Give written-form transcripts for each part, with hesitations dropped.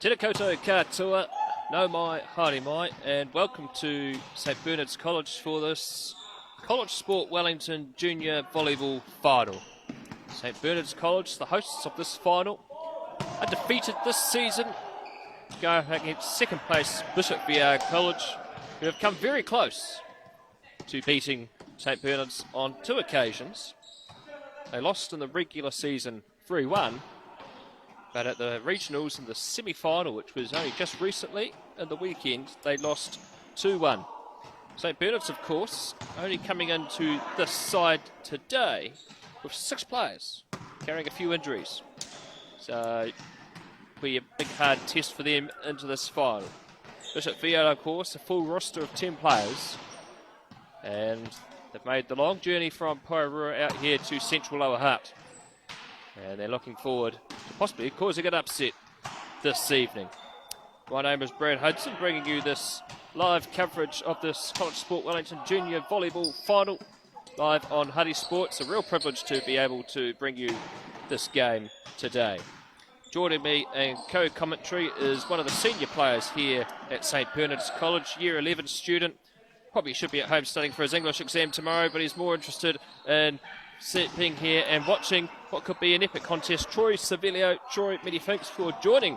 Tēnā koutou katoa, no mai, haere mai, and welcome to St Bernard's College for this College Sport Wellington Junior Volleyball Final. St Bernard's College, the hosts of this final, undefeated this season, go against second place Bishop Viard College, who have come very close to beating St Bernard's on two occasions. They lost in the regular season 3-1, but at the regionals in the semi-final, which was only just recently, in the weekend, they lost 2-1. St Bernard's, of course, only coming into this side today with 6 players, carrying a few injuries. So it'll be a big hard test for them into this final. Bishop Viard, of course, a full roster of 10 players, and they've made the long journey from Poirua out here to Central Lower Hutt. And they're looking forward to possibly causing an upset this evening. My name is Brad Hudson, bringing you this live coverage of this College Sport Wellington Junior Volleyball Final, live on Huddy Sports. A real privilege to be able to bring you this game today. Joining me in co-commentary is one of the senior players here at St Bernard's College, Year 11 student. Probably should be at home studying for his English exam tomorrow, but he's more interested in being here and watching what could be an epic contest. Troy Savilio. Troy, many thanks for joining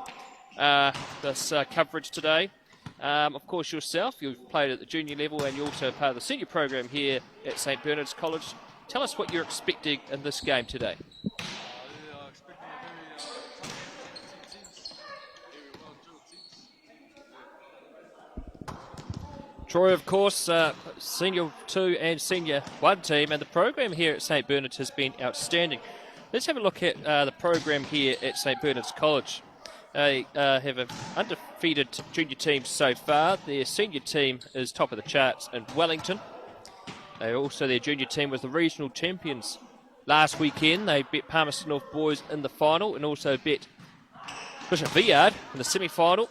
this coverage today. Of course, yourself, you've played at the junior level and you're also part of the senior program here at St Bernard's College. Tell us what you're expecting in this game today. Troy, of course, Senior 2 and Senior 1 team, and the program here at St Bernard's has been outstanding. Let's have a look at the program here at St Bernard's College. They have an undefeated junior team so far. Their senior team is top of the charts in Wellington. Their junior team was the regional champions last weekend. They beat Palmerston North boys in the final and also beat Bishop Viard in the semi-final.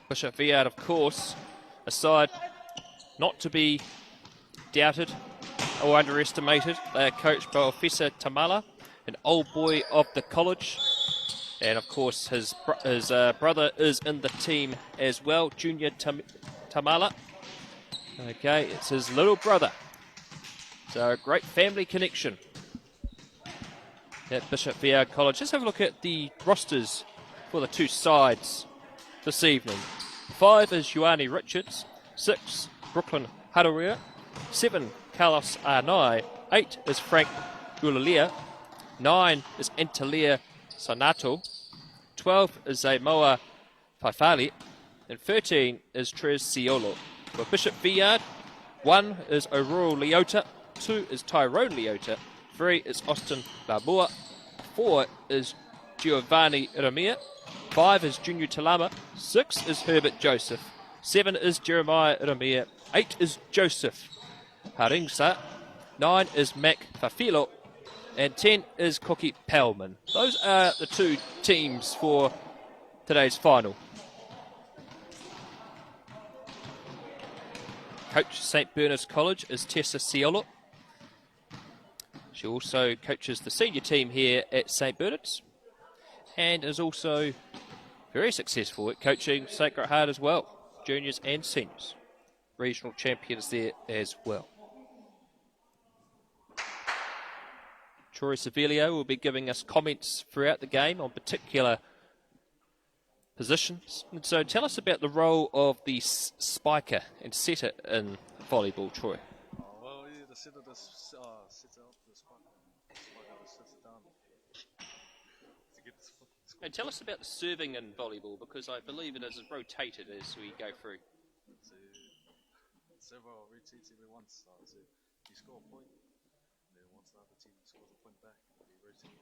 Bishop Viard, of course, a side not to be doubted or underestimated. They are coached by Professor Tamala, an old boy of the college. And of course his brother is in the team as well, Junior Tamala. Okay, it's his little brother. So a great family connection at Bishop Viard College. Let's have a look at the rosters for the two sides this evening. 5 is Ioane Richards, 6 Brooklyn Haruia, 7 Carlos Arnai, 8 is Frank Ulalia, 9 is Antalya Sanato, 12 is Zaimoa Faifali, and 13 is Trez Ciolo. For Bishop Viard, 1 is Aurora Leota, 2 is Tyrone Leota, 3 is Austin Labua, 4 is Giovanni Ramia, 5 is Junior Talama, 6 is Herbert Joseph, 7 is Jeremiah Ramia, 8 is Joseph Haringsa, 9 is Mac Fafilo, and 10 is Koki Pelman. Those are the two teams for today's final. Coach St Bernard's College is Tessa Ciolo. She also coaches the senior team here at St Bernard's, and is also very successful at coaching Sacred Heart as well, juniors and seniors. Regional champions there as well. Troy Savilio will be giving us comments throughout the game on particular positions. And so tell us about the role of the spiker and setter in volleyball, Troy. Well, the setter does set up the spiker. The spiker sets it down. And tell us about the serving in volleyball, because I believe it is rotated as we go through. So, several rotates every once. So you score a point, and then once the other team scores a point back, we rotate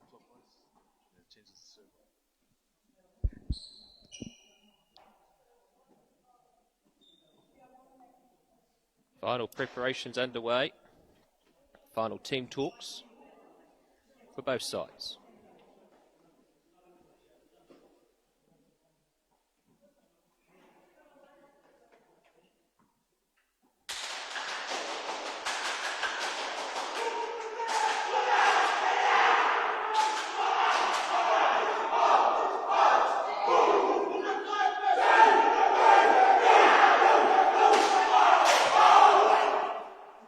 clockwise, and it changes the serve. Final preparations underway. Final team talks for both sides.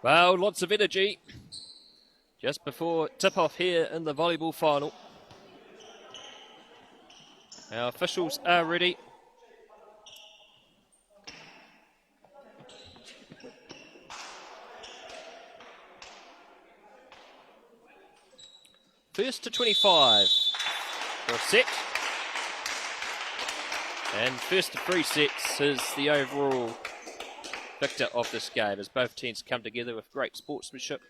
Well, lots of energy just before tip-off here in the volleyball final. Our officials are ready. First to 25 for a set. And first to 3 sets is the overall victor of this game, as both teams come together with great sportsmanship.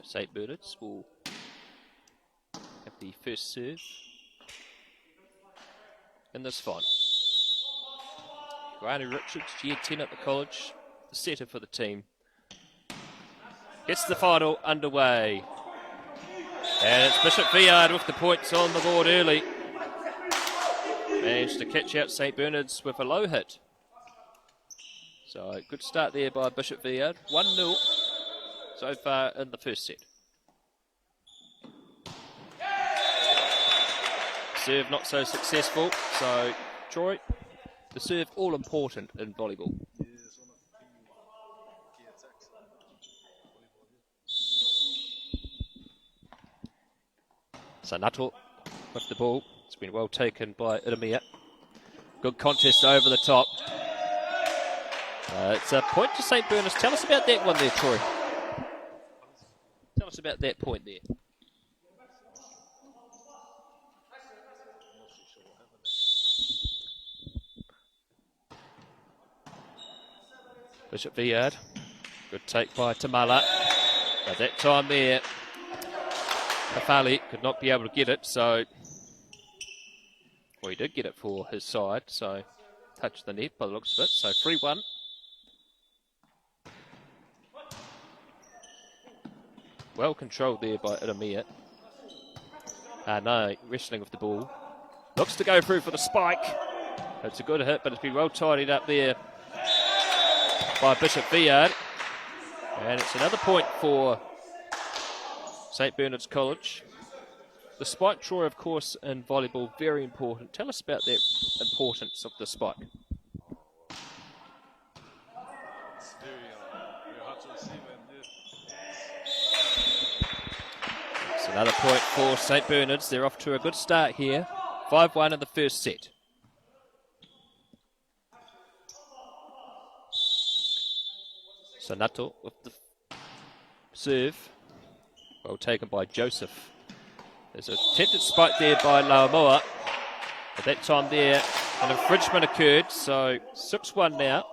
St. Bernard's will have the first serve in this final. Granny Richards, year 10 at the college, the setter for the team. Gets the final underway. And it's Bishop Viard with the points on the board early. Managed to catch out St. Bernard's with a low hit. So good start there by Bishop Viard. 1-0 so far in the first set. Serve not so successful. So Troy, the serve all important in volleyball. Sanato with the ball. It's been well taken by Iramia. Good contest over the top. It's a point to St. Bernard's. Tell us about that one there, Troy. Tell us about that point there. Bishop Viard. Good take by Tamala. At that time there, Afali could not be able to get it, so... Well, he did get it for his side, so touched the net by the looks of it. So 3-1. Well controlled there by Iramia. No, wrestling with the ball. Looks to go through for the spike. It's a good hit, but it's been well tidied up there by Bishop Viard. And it's another point for St. Bernard's College. The spike, Troy, of course, in volleyball, very important. Tell us about the importance of the spike. It's very hard to receive, and It's another point for St. Bernard's. They're off to a good start here. 5-1 in the first set. Sanato with the serve. Well taken by Joseph. There's a attempted spike there by Laumoa. At that time there, an infringement occurred, so 6-1 now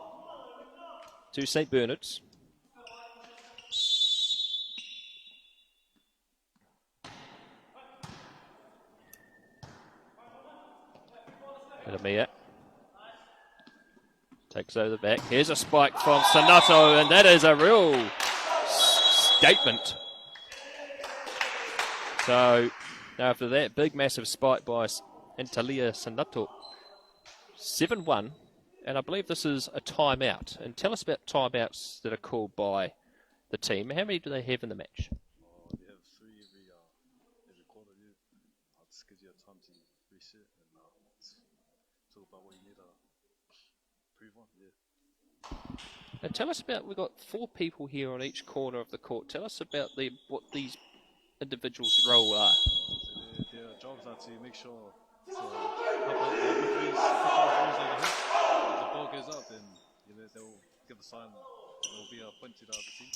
to St. Bernard's. Iramia takes over the back. Here's a spike from Sanato, and that is a real statement. So after that big massive spike by Antalya Sanato, 7-1, and I believe this is a timeout. And tell us about timeouts that are called by the team. How many do they have in the match? they have 3 every quarter. Just gives you a time to reset and talk about what you need to improve on. Yeah. And tell us about, we've got 4 people here on each corner of the court. Tell us about what these individuals' role are. So their jobs are to make sure So, how about the referees, official referees overhead? If the ball goes out, then they'll give a sign. There'll be a point to the other team.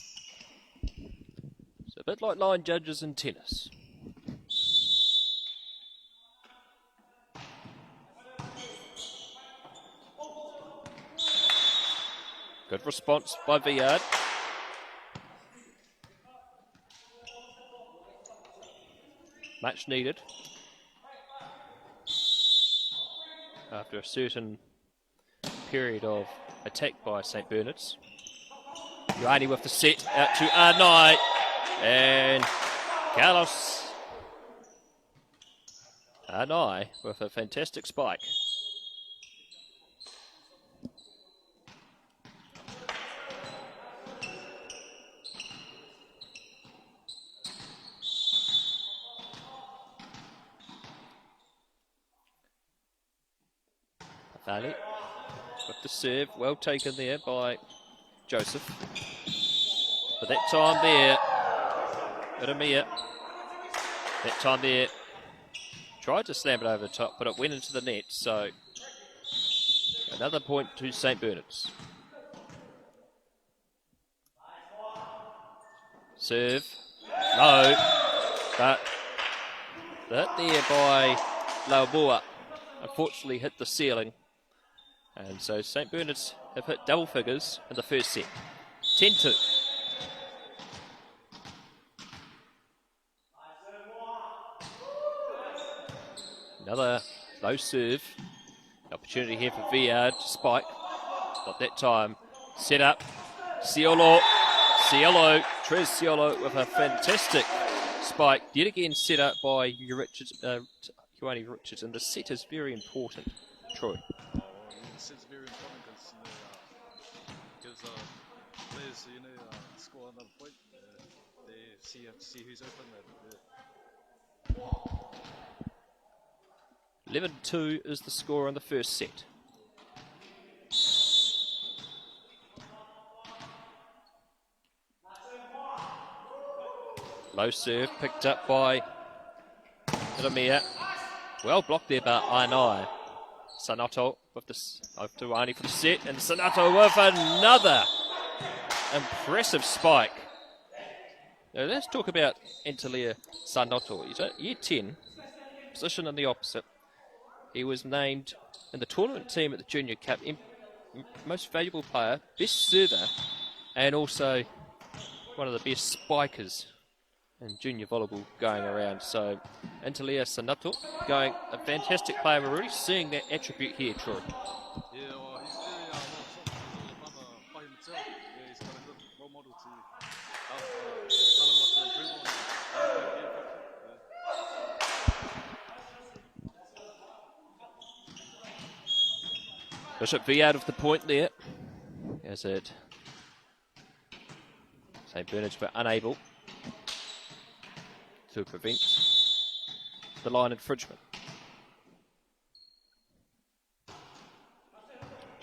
It's a bit like line judges in tennis. Good response by Viard. Much needed. After a certain period of attack by St. Bernard's. Ioane with the set out to R9. And Carlos R9 with a fantastic spike. Pafali with the serve, well taken there by Joseph. But that time there, Iramia, that time there, tried to slam it over the top, but it went into the net, so another point to St. Bernard's. Serve, no, but the hit there by Laubua unfortunately hit the ceiling, and so St. Bernard's have hit double figures in the first set. 10-2. Another low serve. Opportunity here for Viard to spike. Not that time. Set up. Ciolo. Trez Ciolo with a fantastic spike. Yet again set up by Ioane Richards. And the set is very important. Troy. The set's very important because gives players score another point. They have to see who's open. 11-2 is the score in the first set. Low serve picked up by Iramia. Well blocked there by Ioane. Sanato with the over to Ioane for the set, and Sanato with another impressive spike. Now let's talk about Antalya Sanato. He's at year 10, position in the opposite. He was named in the tournament team at the Junior Cup most valuable player, best server, and also one of the best spikers in junior volleyball going around. So Antalya Sanato going a fantastic player. We're really seeing that attribute here, Troy. Yeah, well, he's very well taught by himself. Yeah, he's got a good role model to help tell him what to improve on. Bishop Viard of the point there, as it St. Bernard's were unable to prevent the line infringement.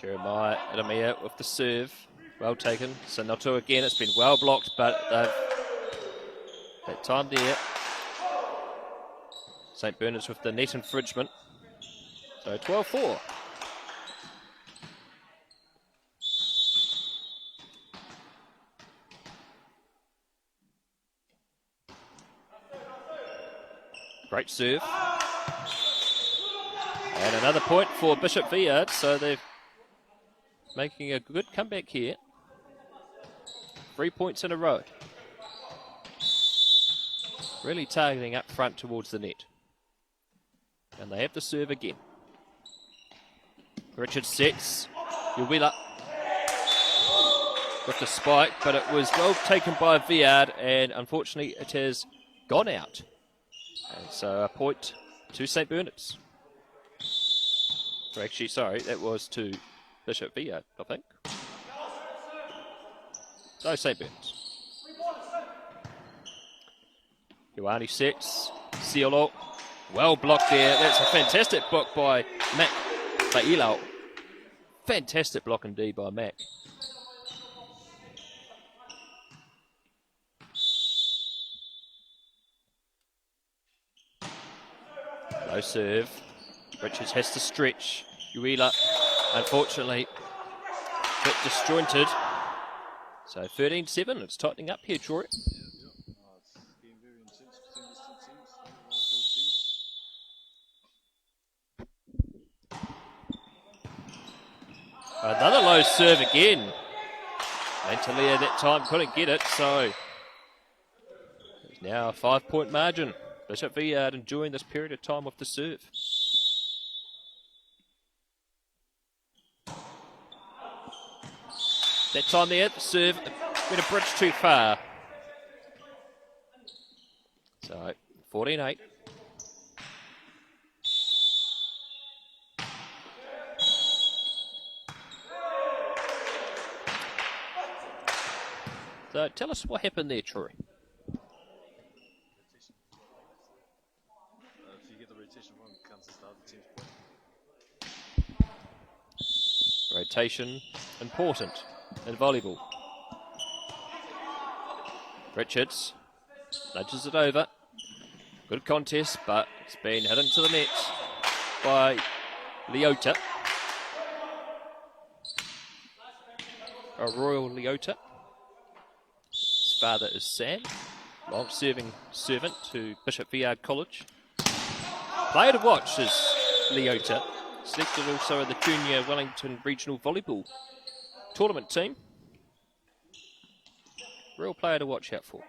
Jeremiah Iramia with the serve, well taken. Sanato again, it's been well blocked, but that time there, St. Bernard's with the net infringement. So 12-4. Great serve. And another point for Bishop Viard, so they're making a good comeback here. 3 points in a row. Really targeting up front towards the net. And they have the serve again. Richard sets. Uwila with the spike, but it was well taken by Viard, and unfortunately it has gone out. And so a point to St. Bernard's. Or actually, sorry, that was to Bishop Viard, I think. So St. Bernard's. Ioane sets. Ciolo. Well blocked there. That's a fantastic block by Mac Bailau. Fantastic block indeed by Mac. Low serve. Richards has to stretch. Uela, unfortunately, a bit disjointed. So 13-7, it's tightening up here, Troy. It's getting very intense between these two teams. Another low serve again. And Talia that time couldn't get it, so it's now a 5-point margin. Bishop Viard enjoying this period of time with the serve. That time there, the serve went a bridge too far. So 14-8. So tell us what happened there, Troy. If you get the rotation wrong, it counts as the other team's point. Rotation important in volleyball. Richards nudges it over. Good contest, but it's been hit into the net by Leota. Royal Leota. His father is Sam, long-serving servant to Bishop Viard College. Player to watch is Leota. Selected also in the Junior Wellington Regional Volleyball Tournament team. Real player to watch out for.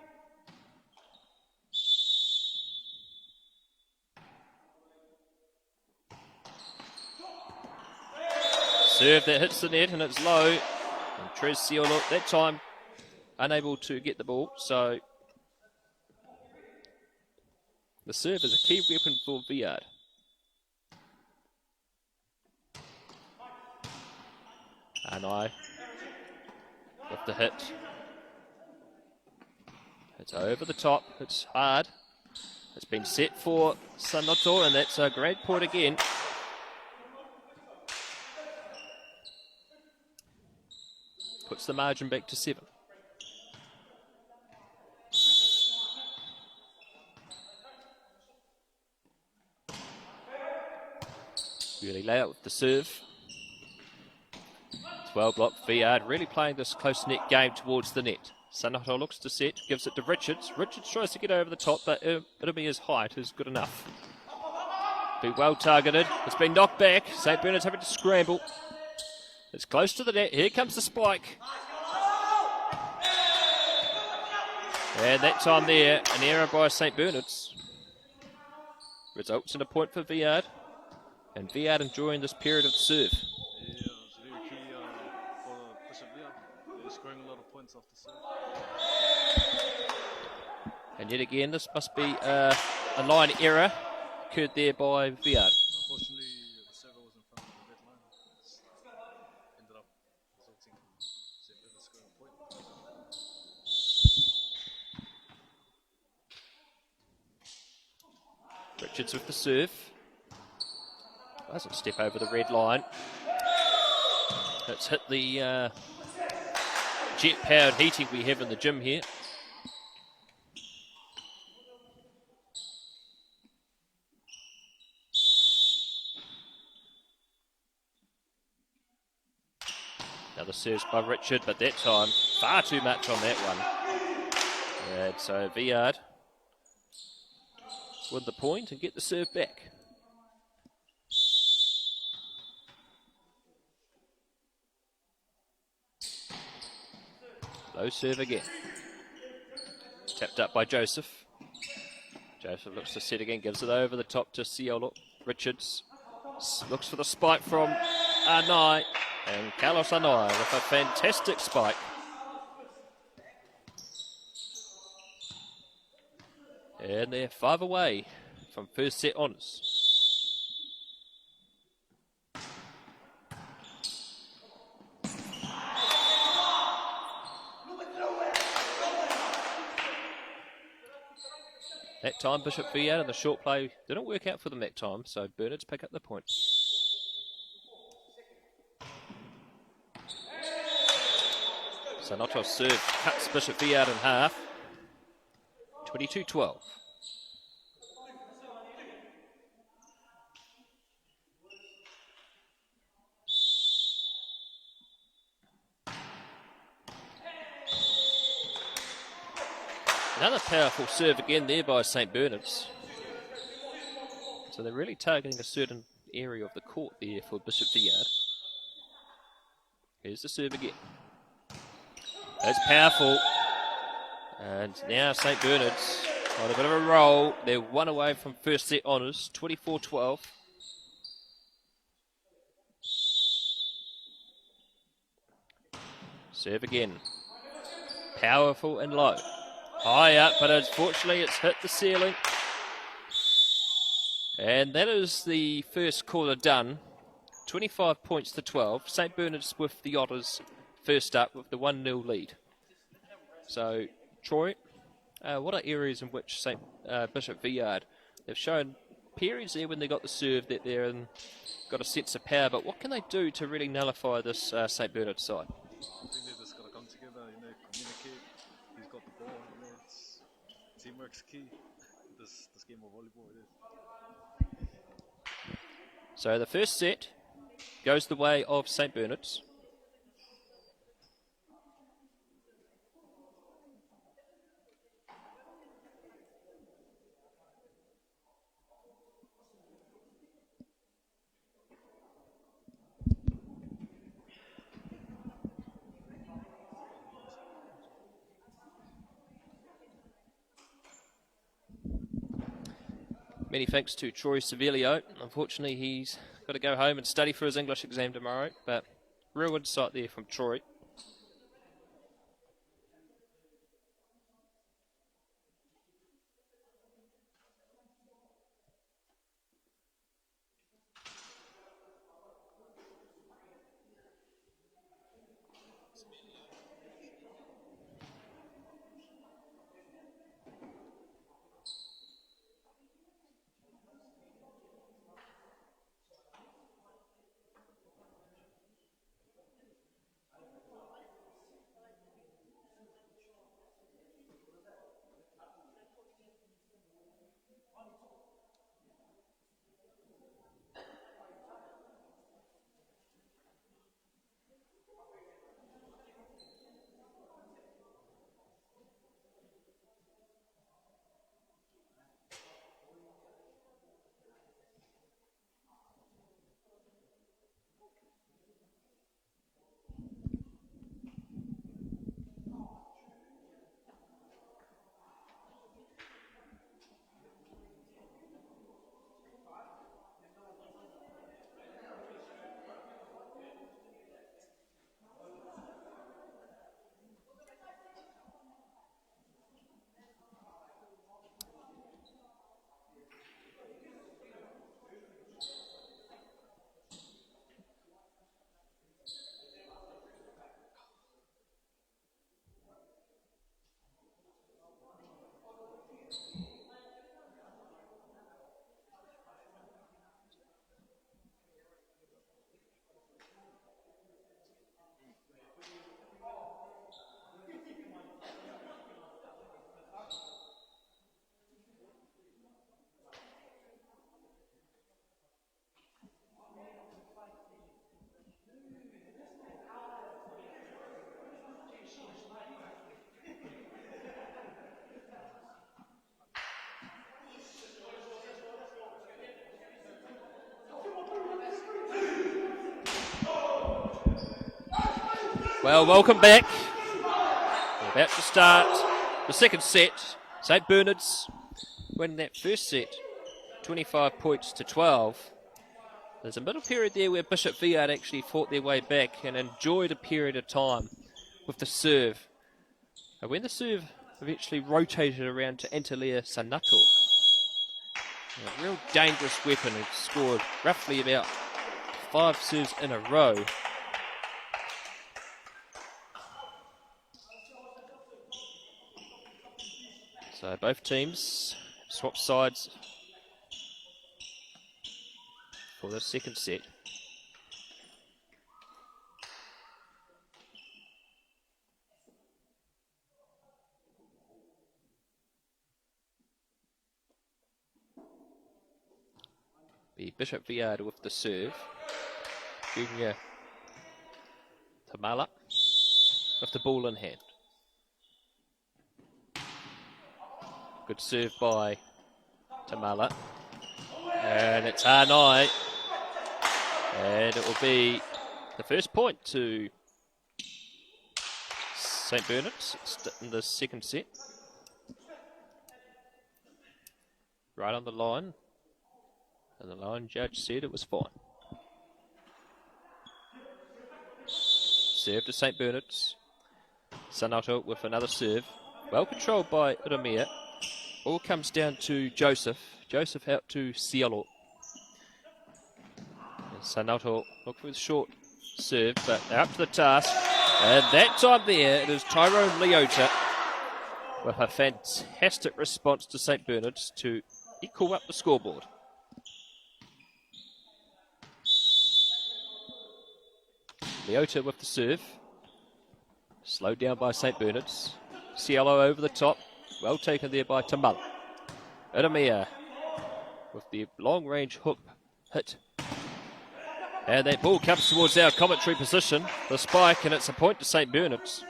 Serve that hits the net and it's low. And Trez Ciolo that time unable to get the ball. So the serve is a key weapon for Viard. And with the hit. It's over the top. It's hard. It's been set for Sanoto, and that's a great point again. Puts the margin back to 7. Really lay out with the serve. It's well blocked. Viard really playing this close net game towards the net. Sanoto looks to set, gives it to Richards. Richards tries to get over the top, but it'll be his height is good enough. Be well targeted. It's been knocked back. St. Bernard's having to scramble. It's close to the net. Here comes the spike. And that time there, an error by St. Bernard's. Results in a point for Viard. And Viard enjoying this period of serve. Yeah, it's very key for Bishop Viard. They're scoring a lot of points off the serve. And yet again, this must be a line error occurred there by Viard. Unfortunately, the server was in front of the red line. Ended up resulting in St. Bernard scoring a point. Richards with the serve. Doesn't step over the red line. It's hit the jet-powered heating we have in the gym here. Another serve by Richard, but that time far too much on that one. And so Viard win the point and get the serve back. Low serve again. Tapped up by Joseph. Joseph looks to set again, gives it over the top to Ciolo. Richards looks for the spike from Arnai. And Carlos Arnai with a fantastic spike. And they're 5 away from first set honours. That time Bishop Viard and the short play didn't work out for them that time, so Bernards pick up the point. Sanoto's serve cuts Bishop Viard in half. 22-12. Another powerful serve again there by St Bernard's. So they're really targeting a certain area of the court there for Bishop Viard. Here's the serve again. That's powerful. And now St Bernard's on a bit of a roll. They're one away from first set honours, 24-12. Serve again. Powerful and low. High up, but unfortunately it's hit the ceiling. And that is the first quarter done. 25 points to 12. St Bernard's with the Otters first up with the 1-0 lead. So, Troy, what are areas in which Bishop Viard, they've shown periods there when they got the serve that they're got a sense of power, but what can they do to really nullify this St Bernard side? I think they just got to come together, communicate. He's got the ball, teamwork's key. This game of volleyball, it is. So the first set goes the way of St Bernard's. Many thanks to Troy Sevilio. Unfortunately, he's got to go home and study for his English exam tomorrow, but real insight there from Troy. Well, welcome back. We're about to start the second set. St Bernard's win that first set, 25 points to 12. There's a middle period there where Bishop Viard actually fought their way back and enjoyed a period of time with the serve. And when the serve eventually rotated around to Antalya Sanato, a real dangerous weapon, who scored roughly about 5 serves in a row. So both teams swap sides for the second set. Be Bishop Viard with the serve. Junior Tamala with the ball in hand. Good serve by Tamala. And it's R9. And it will be the first point to St. Bernard's in the second set. Right on the line. And the line judge said it was fine. Serve to St. Bernard's. Sanoto with another serve. Well controlled by Ramir. All comes down to Joseph. Joseph out to Cielo. Sanoto look for the short serve, but they're up to the task. And that time there, it is Tyrone Leota with a fantastic response to St. Bernard's to equal up the scoreboard. Leota with the serve. Slowed down by St. Bernard's. Cielo over the top. Well taken there by Tamala. Iramia with the long-range hook hit. And that ball comes towards our commentary position. The spike, and it's a point to St. Bernard's.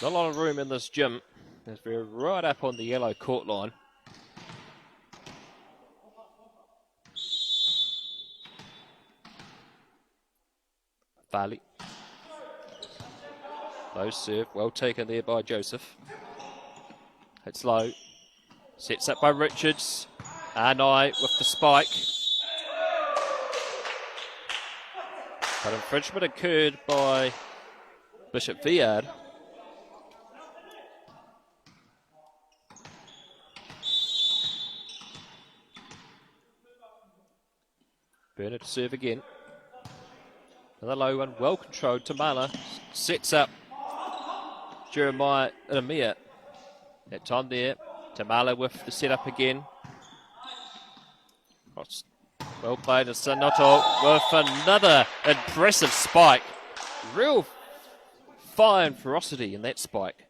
Not a lot of room in this gym, as we're right up on the yellow court line. Farley. Low serve, well taken there by Joseph. It's low. Sets up by Richards. Arnai with the spike. But infringement occurred by Bishop Viard. Bernard to serve again. Another low one, well controlled. Tamala sets up Jeremiah Iramia. That time there, Tamala with the setup again. Well played, and Sanoto with another impressive spike. Real fire and ferocity in that spike.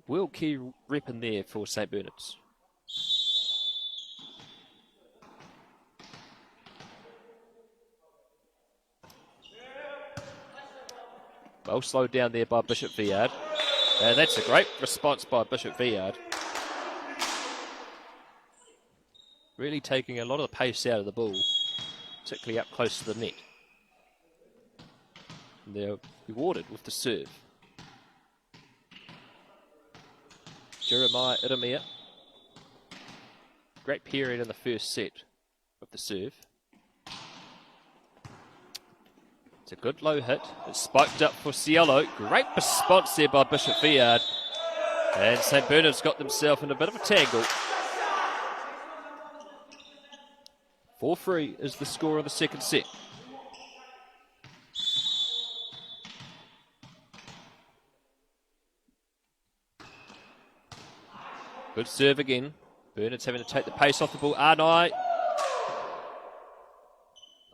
Real key rep in there for St. Bernard's. Well slowed down there by Bishop Viard. And that's a great response by Bishop Viard. Really taking a lot of the pace out of the ball, particularly up close to the net. And they're rewarded with the serve. Jeremiah Iramia. Great period in the first set of the serve. It's a good low hit. It's spiked up for Cielo. Great response there by Bishop Viard. And St. Bernard's got themselves in a bit of a tangle. 4-3 is the score of the second set. Good serve again. Bernard's having to take the pace off the ball. Arnai.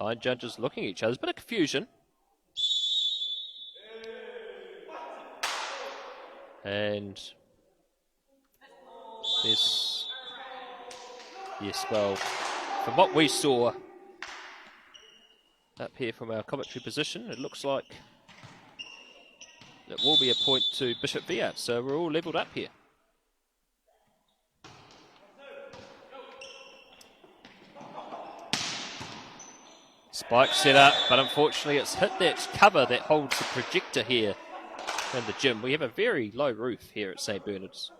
Line judges looking at each other. There's a bit of confusion. And this, yes, well, from what we saw up here from our commentary position, it looks like it will be a point to Bishop Viard. So we're all levelled up here. Spike set up, but unfortunately it's hit that cover that holds the projector here in the gym. We have a very low roof here at St. Bernard's.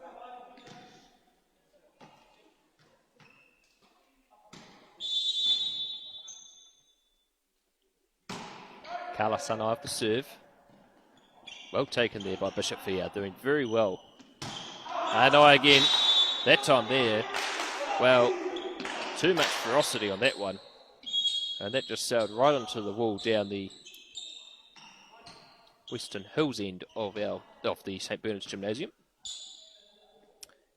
Carlos Sanai of the serve. Well taken there by Bishop Viard, doing very well. Arnai again, that time there. Well, too much ferocity on that one. And that just sailed right onto the wall down the Western Hills end of the St. Bernard's Gymnasium.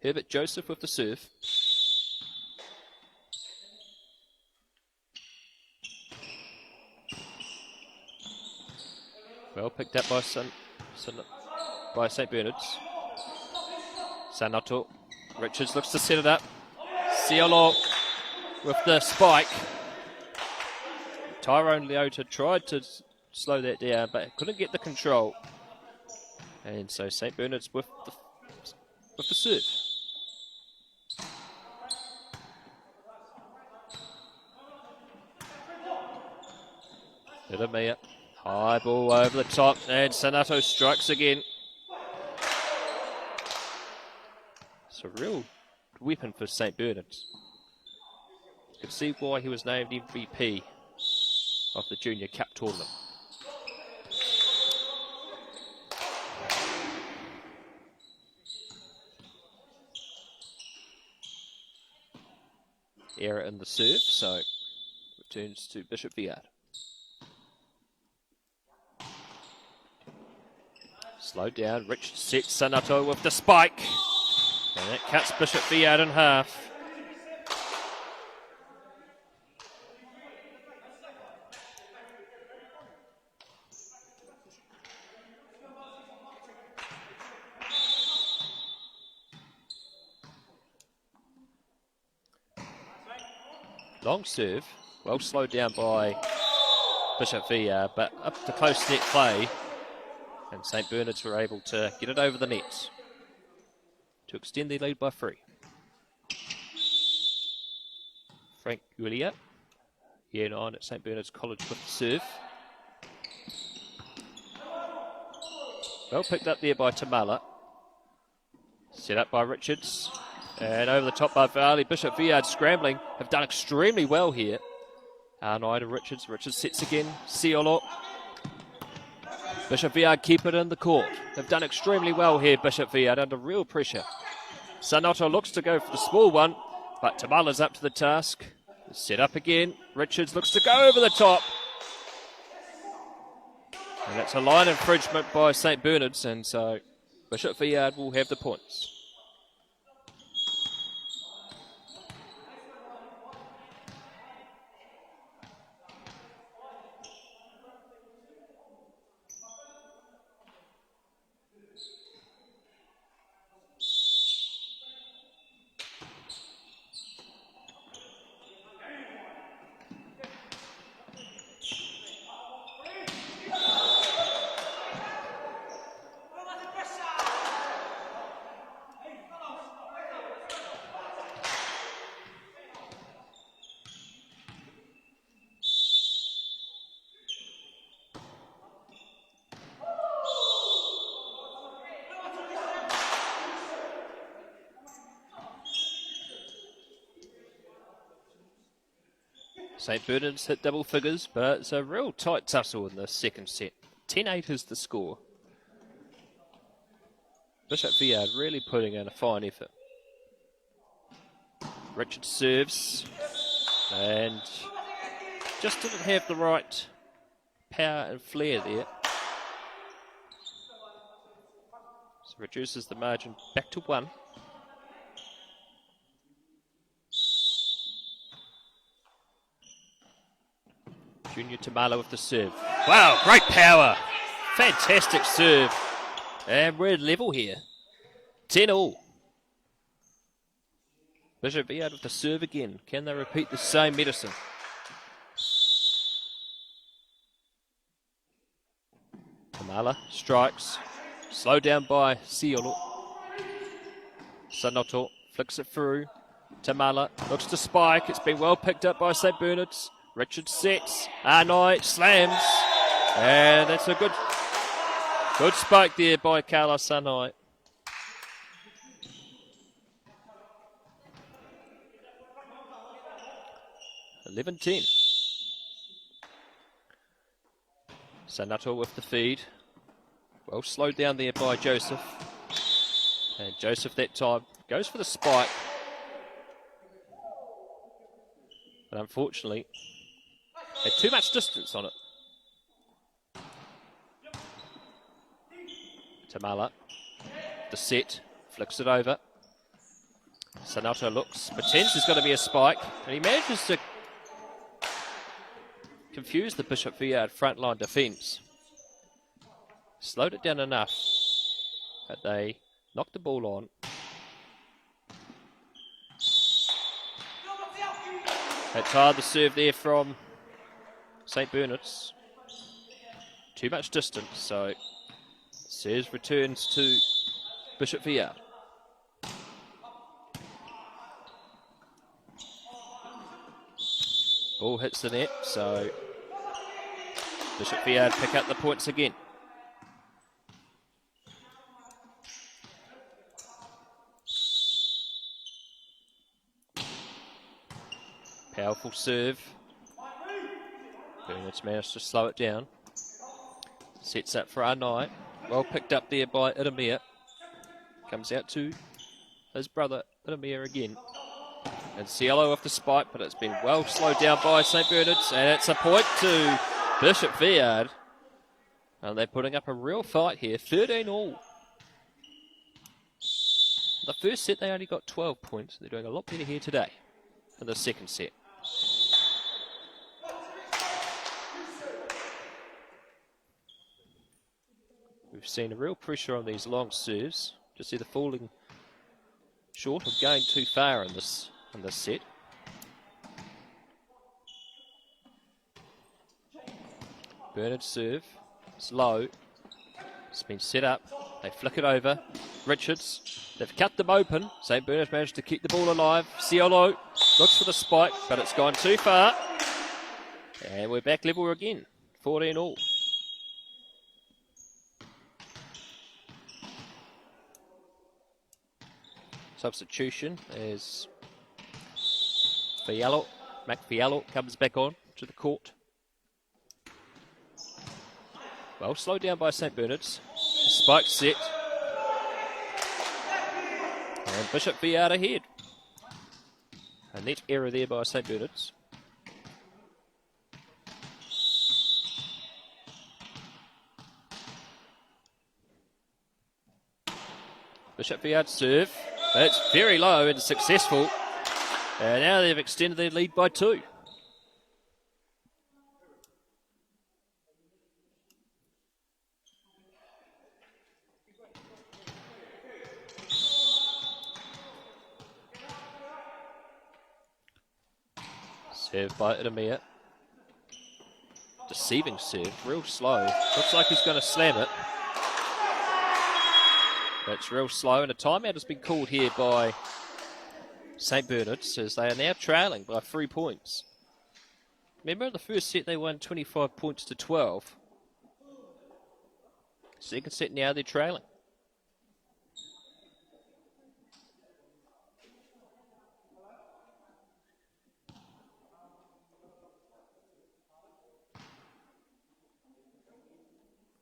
Herbert Joseph with the serve. Well picked up by St. Bernard's. Sanoto. Richards looks to set it up. Cielo with the spike. Tyrone Leota tried to slow that down, but couldn't get the control. And so St. Bernard's with the serve. Hiramea. High ball over the top, and Sanato strikes again. It's a real weapon for St. Bernard's. You can see why he was named MVP of the Junior Cup tournament. Error in the serve, so returns to Bishop Viard. Slow down, Richard sets Sanato with the spike. And that cuts Bishop Viard in half. Long serve, well slowed down by Bishop Viard, but up to close net play. And St. Bernard's were able to get it over the net to extend their lead by 3. Frank Ulia, year 9 at St. Bernard's College with the serve. Well picked up there by Tamala. Set up by Richards. And over the top by Valley. Bishop Viard scrambling. Have done extremely well here. Arnold and Richards. Richards sets again. Ciolo. Bishop Viard keep it in the court. They've done extremely well here, Bishop Viard, under real pressure. Sanato looks to go for the small one, but Tamala's up to the task. Set up again. Richards looks to go over the top. And that's a line infringement by St. Bernard's, and so Bishop Viard will have the points. St. Bernard's hit double figures, but it's a real tight tussle in the second set. 10-8 is the score. Bishop Viard really putting in a fine effort. Richard serves, and just didn't have the right power and flair there. So reduces the margin back to 1. Junior Tamala with the serve. Wow, great power. Fantastic serve. And we're level here. 10-all. Bishop Viard with the serve again. Can they repeat the same medicine? Tamala strikes. Slowed down by Ciolo. Sanato flicks it through. Tamala looks to spike. It's been well picked up by St. Bernard's. Richard sets, Arnold slams, and that's a good spike there by Carlos Arnold. (11-10). Sanato with the feed. Well slowed down there by Joseph. And Joseph that time goes for the spike. But unfortunately, had too much distance on it. Tamala, the set, flicks it over. Sanato looks, pretends there's going to be a spike, and he manages to confuse the Bishop Viard frontline defence. Slowed it down enough, but they knocked the ball on. That's hard the serve there from St. Bernard's. Too much distance, so Serves returns to Bishop Viard. Ball hits the net, so Bishop Viard pick up the points again. Powerful serve. Burnet's managed to slow it down. Sets up for Arnai. Well picked up there by Idemir. Comes out to his brother Idemir again. And Cielo off the spike, but it's been well slowed down by St. Bernard's. And it's a point to Bishop Viard. And they're putting up a real fight here. 13-all. The first set they only got 12 points. They're doing a lot better here today in the second set. We've seen a real pressure on these long serves. Just either falling short or going too far in this set. Bernard's serve. It's low. It's been set up. They flick it over. Richards. They've cut them open. St. Bernard's managed to keep the ball alive. Ciolo looks for the spike, but it's gone too far. And we're back level again. 14-all. Substitution as Fiallo comes back on to the court. Well, slowed down by St. Bernard's. Spike set. And Bishop Viard ahead. A net error there by St. Bernard's. Bishop Viard serve. It's very low and successful. And now they've extended their lead by 2. Serve by Idemir. Deceiving serve, real slow. Looks like he's going to slam it. That's real slow, and a timeout has been called here by St. Bernard's as they are now trailing by 3 points. Remember in the first set they won 25 points to 12. Second set now they're trailing.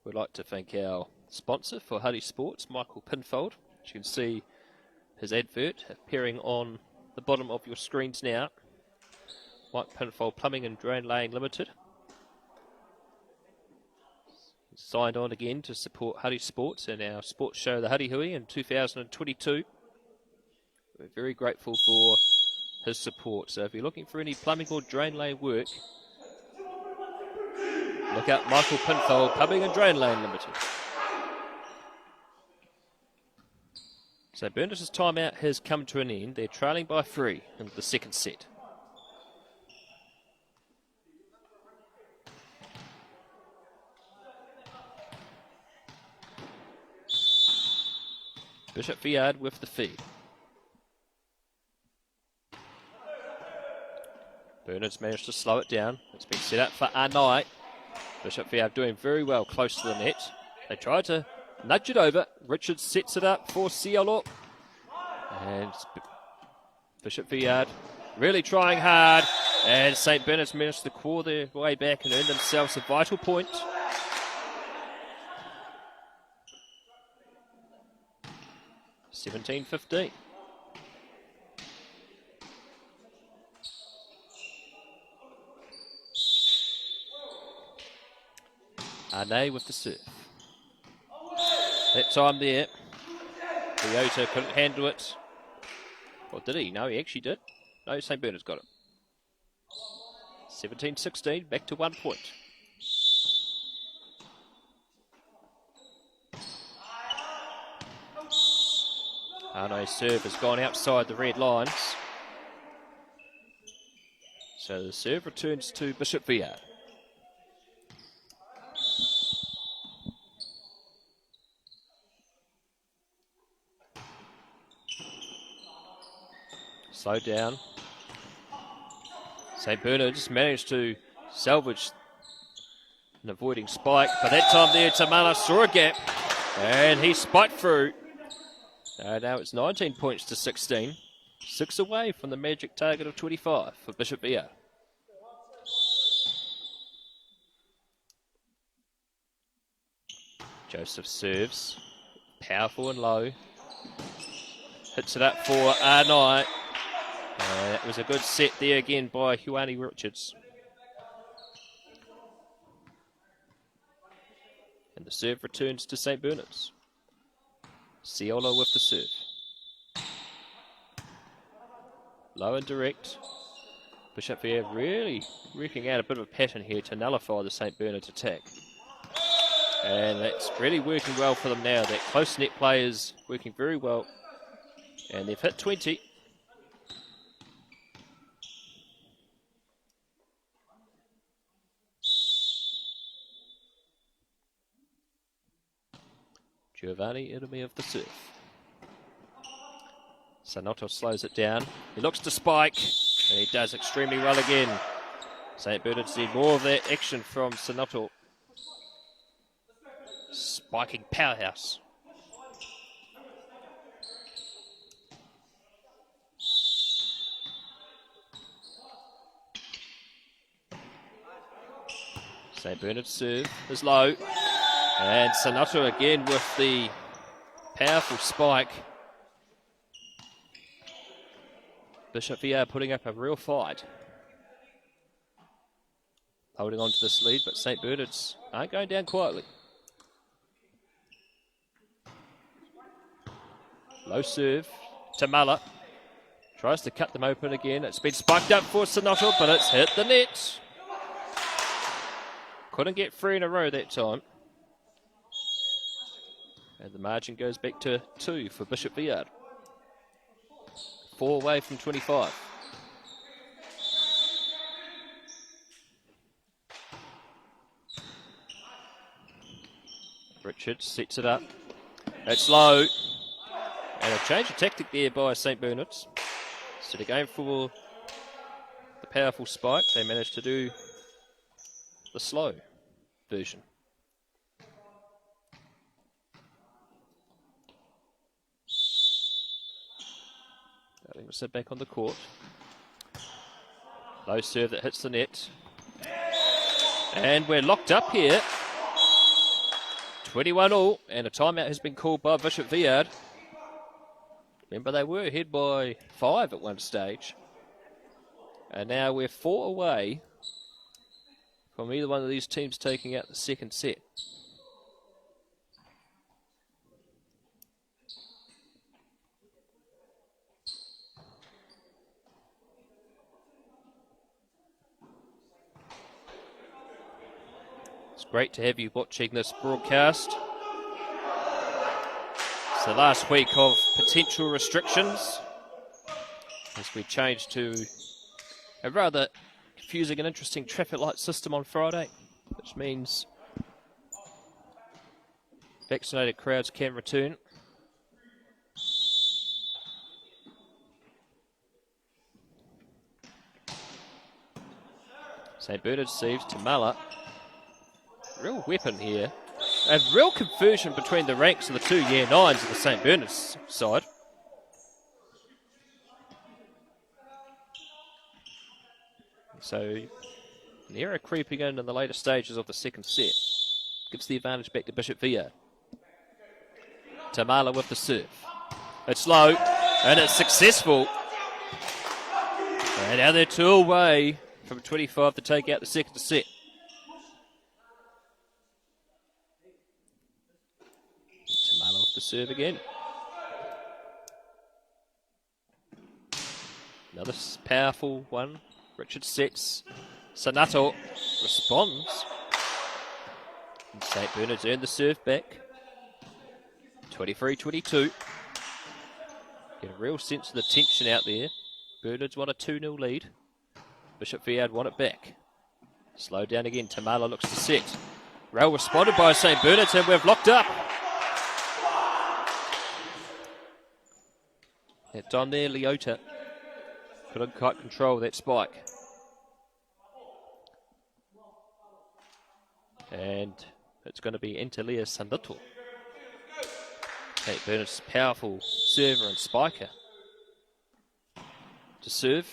We'd like to thank our sponsor for Huddy Sports, Michael Pinfold. As you can see his advert appearing on the bottom of your screens now. Mike Pinfold Plumbing and Drain Laying Limited. He's signed on again to support Huddy Sports and our sports show, the Huddy Hui, in 2022. We're very grateful for his support. So if you're looking for any plumbing or drain lay work, look out Michael Pinfold Plumbing and Drain Laying Limited. So Bernard's timeout has come to an end. They're trailing by 3 in the second set. Bishop Viard with the feed. Bernard's managed to slow it down. It's been set up for Arnai. Bishop Viard doing very well close to the net. They try to nudge it over. Richards sets it up for Ciolo. And Bishop Viard really trying hard. And St. Bernard's managed to claw their way back and earn themselves a vital point. (17-15). Arnay with the serve. That time there, Toyota couldn't handle it. Or did he? No, he actually did. No, St. Bernard's got it. 17-16, back to 1 point. Arnay's serve has gone outside the red lines. So the serve returns to Bishop Viard. Slow down. St. Bernard's managed to salvage an avoiding spike, but that time there Tamala saw a gap and he spiked through. Now it's 19 points to 16. 6 away from the magic target of 25 for Bishop Viard. Joseph serves. Powerful and low. Hits it up for R9. That was a good set there again by Huani Richards. And the serve returns to St. Bernard's. Ciolo with the serve. Low and direct. Bishop Viard really working out a bit of a pattern here to nullify the St. Bernard's attack. And that's really working well for them now. That close net play is working very well. And they've hit 20. Giovanni Idemi of the serve. Sanoto slows it down. He looks to spike, and he does extremely well again. St. Bernard's need more of that action from Sanoto. Spiking powerhouse. St. Bernard's serve is low. And Sanoto again with the powerful spike. Bishop Viard putting up a real fight. Holding on to this lead, but St. Bernard's aren't going down quietly. Low serve. Tamala tries to cut them open again. It's been spiked up for Sanoto, but it's hit the net. Couldn't get 3 in a row that time. And the margin goes back to 2 for Bishop Viard. 4 away from 25. Richards sets it up. It's low. And a change of tactic there by St. Bernard's. So they're going for the powerful spike. They managed to do the slow version. Darling will sit back on the court. Low serve that hits the net. And we're locked up here. 21 all, and a timeout has been called by Bishop Viard. Remember, they were ahead by 5 at one stage. And now we're 4 away from either one of these teams taking out the second set. It's great to have you watching this broadcast. It's the last week of potential restrictions as we change to a rather confusing and interesting traffic light system on Friday, which means vaccinated crowds can return. St. Bernard receives Tamala. Real weapon here. A real conversion between the ranks of the 2 year 9s of the St. Bernard's side. So, an error creeping in the later stages of the second set. Gives the advantage back to Bishop Viard. Tamala with the serve. It's low, and it's successful. And now they're 2 away from 25 to take out the second set. Tamala with the serve again. Another powerful one. Richard sets. Sanoto responds. And St. Bernard's earned the serve back. 23-22. Get a real sense of the tension out there. Bernard's won a 2-0 lead. Bishop Viard won it back. Slow down again. Tamala looks to set. Rail responded by St. Bernard's, and we've locked up. That time there, Leota Couldn't quite control that spike. And it's going to be Antalya Sandato. St. Bernard's powerful server and spiker. To serve.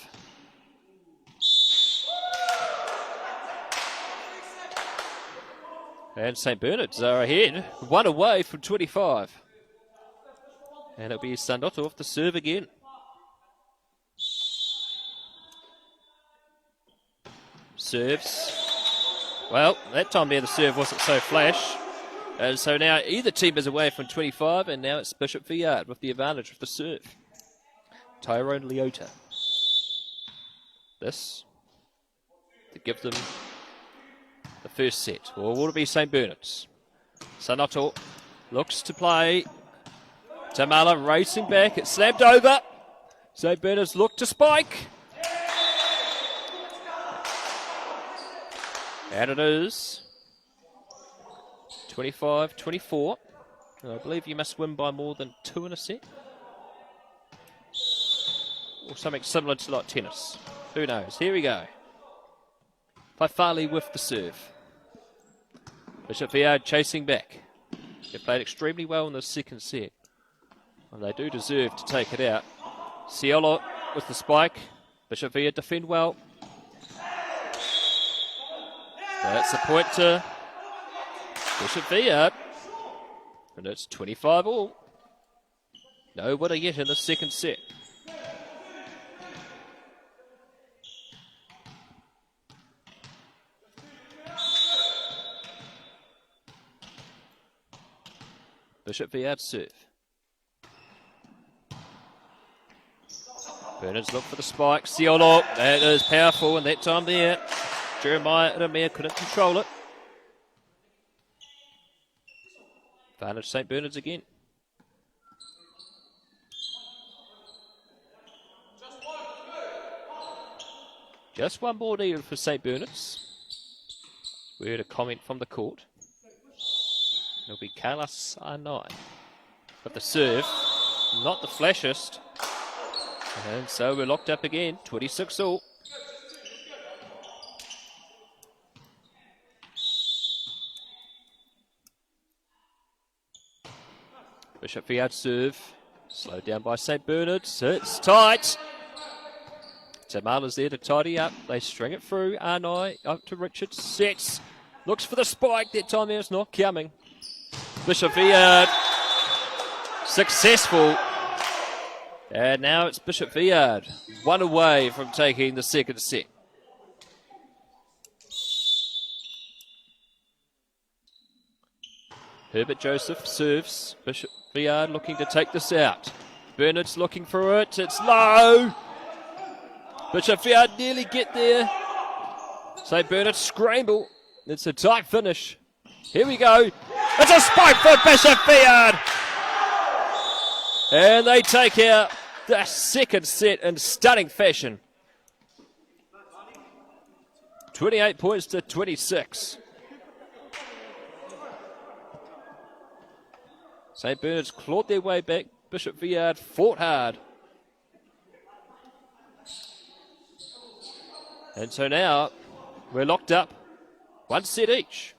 And St. Bernard's are ahead, 1 away from 25. And it'll be Sandato off the serve again. Serves. Well, that time there the serve wasn't so flash. And so now either team is away from 25, and now it's Bishop Viard with the advantage of the serve. Tyrone Leota. This to give them the first set. Or will it be St. Bernard's? Sandato looks to play. Tamala racing back. It's slammed over. St. Bernard's look to spike. And it is 25-24. I believe you must win by more than 2 in a set. Or something similar to like tennis. Who knows? Here we go. Faifali with the serve. Bishop Viard chasing back. They played extremely well in the second set. And they do deserve to take it out. Ciolo with the spike. Bishop Viard defend well. That's a point to Bishop Viard. And it's 25 all. No winner yet in the second set. Bishop Viard serve. Bernard's look for the spike. Ciolo, that is powerful, and that time there, Jeremiah Ramir couldn't control it. Advantage St. Bernard's again. Just one more needed for St. Bernard's. We heard a comment from the court. It'll be Carlos R9. But the serve, not the flashest. And so we're locked up again, 26 all. Bishop Viard serve, slowed down by St. Bernard's. It's tight. Tamala's there to tidy up. They string it through. R9 up to Richards. Sets. Looks for the spike. That time there it's not coming. Bishop Viard successful. And now it's Bishop Viard, 1 away from taking the second set. Herbert Joseph serves. Bishop Viard looking to take this out. Bernard's looking for it. It's low. Bishop Viard nearly get there. St. Bernard scramble. It's a tight finish. Here we go. It's a spike for Bishop Viard. And they take out the second set in stunning fashion. 28 points to 26. St. Bernard's clawed their way back. Bishop Viard fought hard. And so now we're locked up. 1 set each.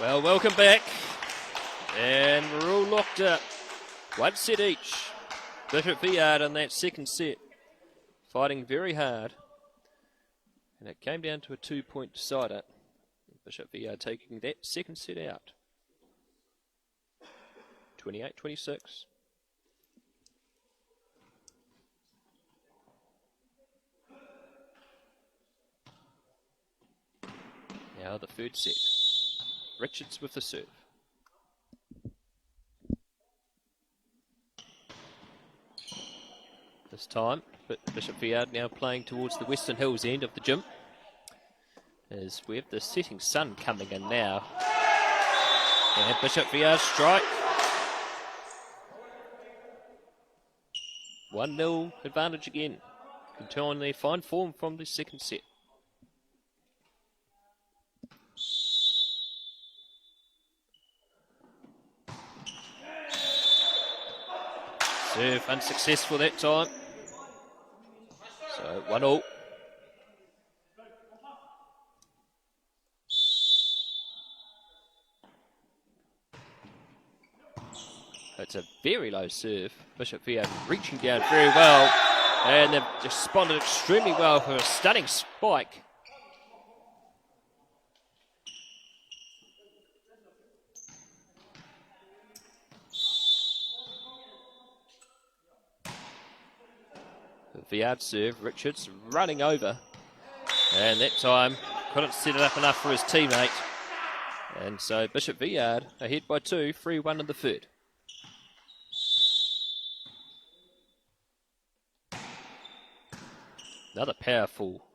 Well, welcome back. And we're all locked up. One set each. Bishop Viard in that second set. Fighting very hard. And it came down to a 2-point decider. Bishop Viard taking that second set out. 28-26. Now the third set. Richards with the serve. This time, but Bishop Viard now playing towards the Western Hills end of the gym. As we have the setting sun coming in now. And Bishop Viard strike. 1-0 advantage again. Continuing their fine form from the second set. Serve unsuccessful that time. So 1-0. It's a very low serve. Bishop Viard reaching down very well. And they've responded extremely well for a stunning spike. The Viard serve, Richards running over. And that time couldn't set it up enough for his teammate. And so Bishop Viard ahead by 2, 3-1 in the third. Another powerful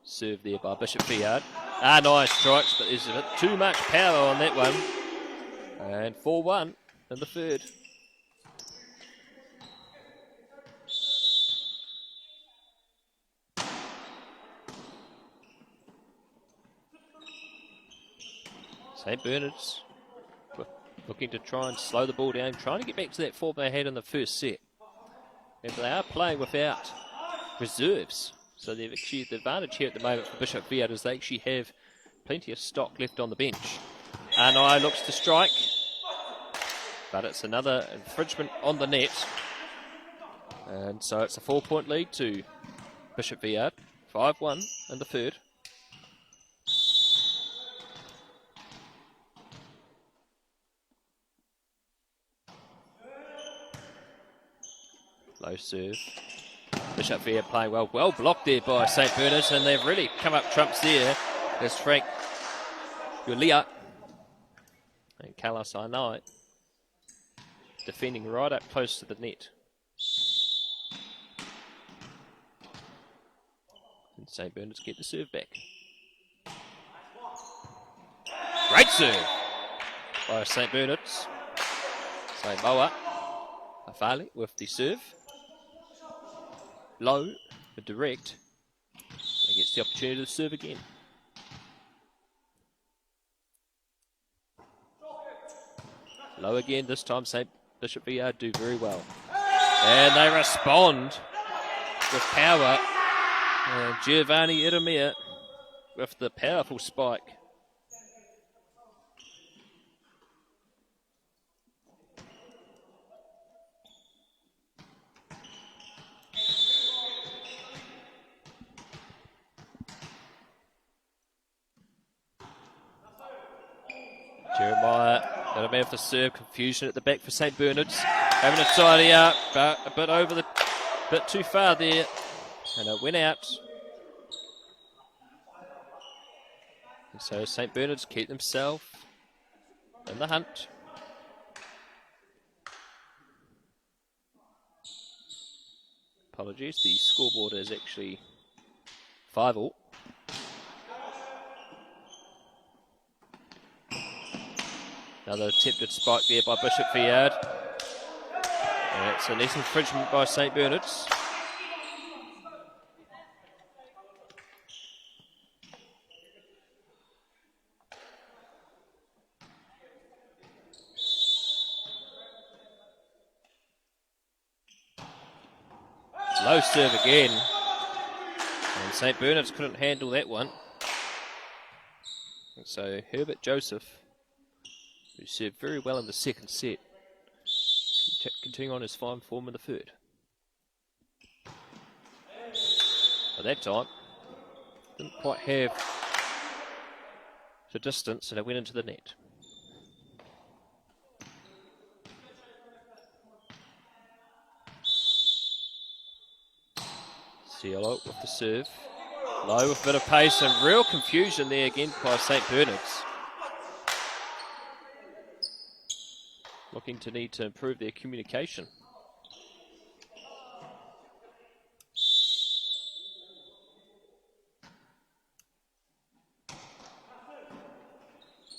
serve there by Bishop Viard. Nice strikes, but there's a bit too much power on that one. And 4-1 in the third. St. Bernard's looking to try and slow the ball down, trying to get back to that form they had in the first set. And they are playing without reserves. So they've achieved the advantage here at the moment for Bishop Viard as they actually have plenty of stock left on the bench. Arnai looks to strike, but it's another infringement on the net. And so it's a 4-point lead to Bishop Viard, 5-1 in the third. Low serve. Bishop Viard playing well. Well blocked there by St. Bernard's, and they've really come up trumps there. There's Frank Ulia and Carlos Arnai defending right up close to the net. And St. Bernard's get the serve back. Great serve by St. Bernard's. So Moa Afali with the serve. Low, but direct. And he gets the opportunity to serve again. Low again, this time St. Bishop Viard do very well. And they respond with power. And Giovanni Iramir with the powerful spike. Jeremiah, that'll be for serve, confusion at the back for St. Bernard's. Having a tidy up, but a bit over the, bit too far there. And it went out. And so St. Bernard's keep themselves in the hunt. Apologies, the scoreboard is actually 5-all. Another attempted spike there by Bishop Viard. And it's a net infringement by St. Bernard's. Low serve again. And St. Bernard's couldn't handle that one. And so Herbert Joseph who served very well in the second set. Continuing on his fine form in the third. At that time, didn't quite have the distance, and it went into the net. Cielo with the serve. Low with a bit of pace and real confusion there again by St. Bernard's. Looking to need to improve their communication.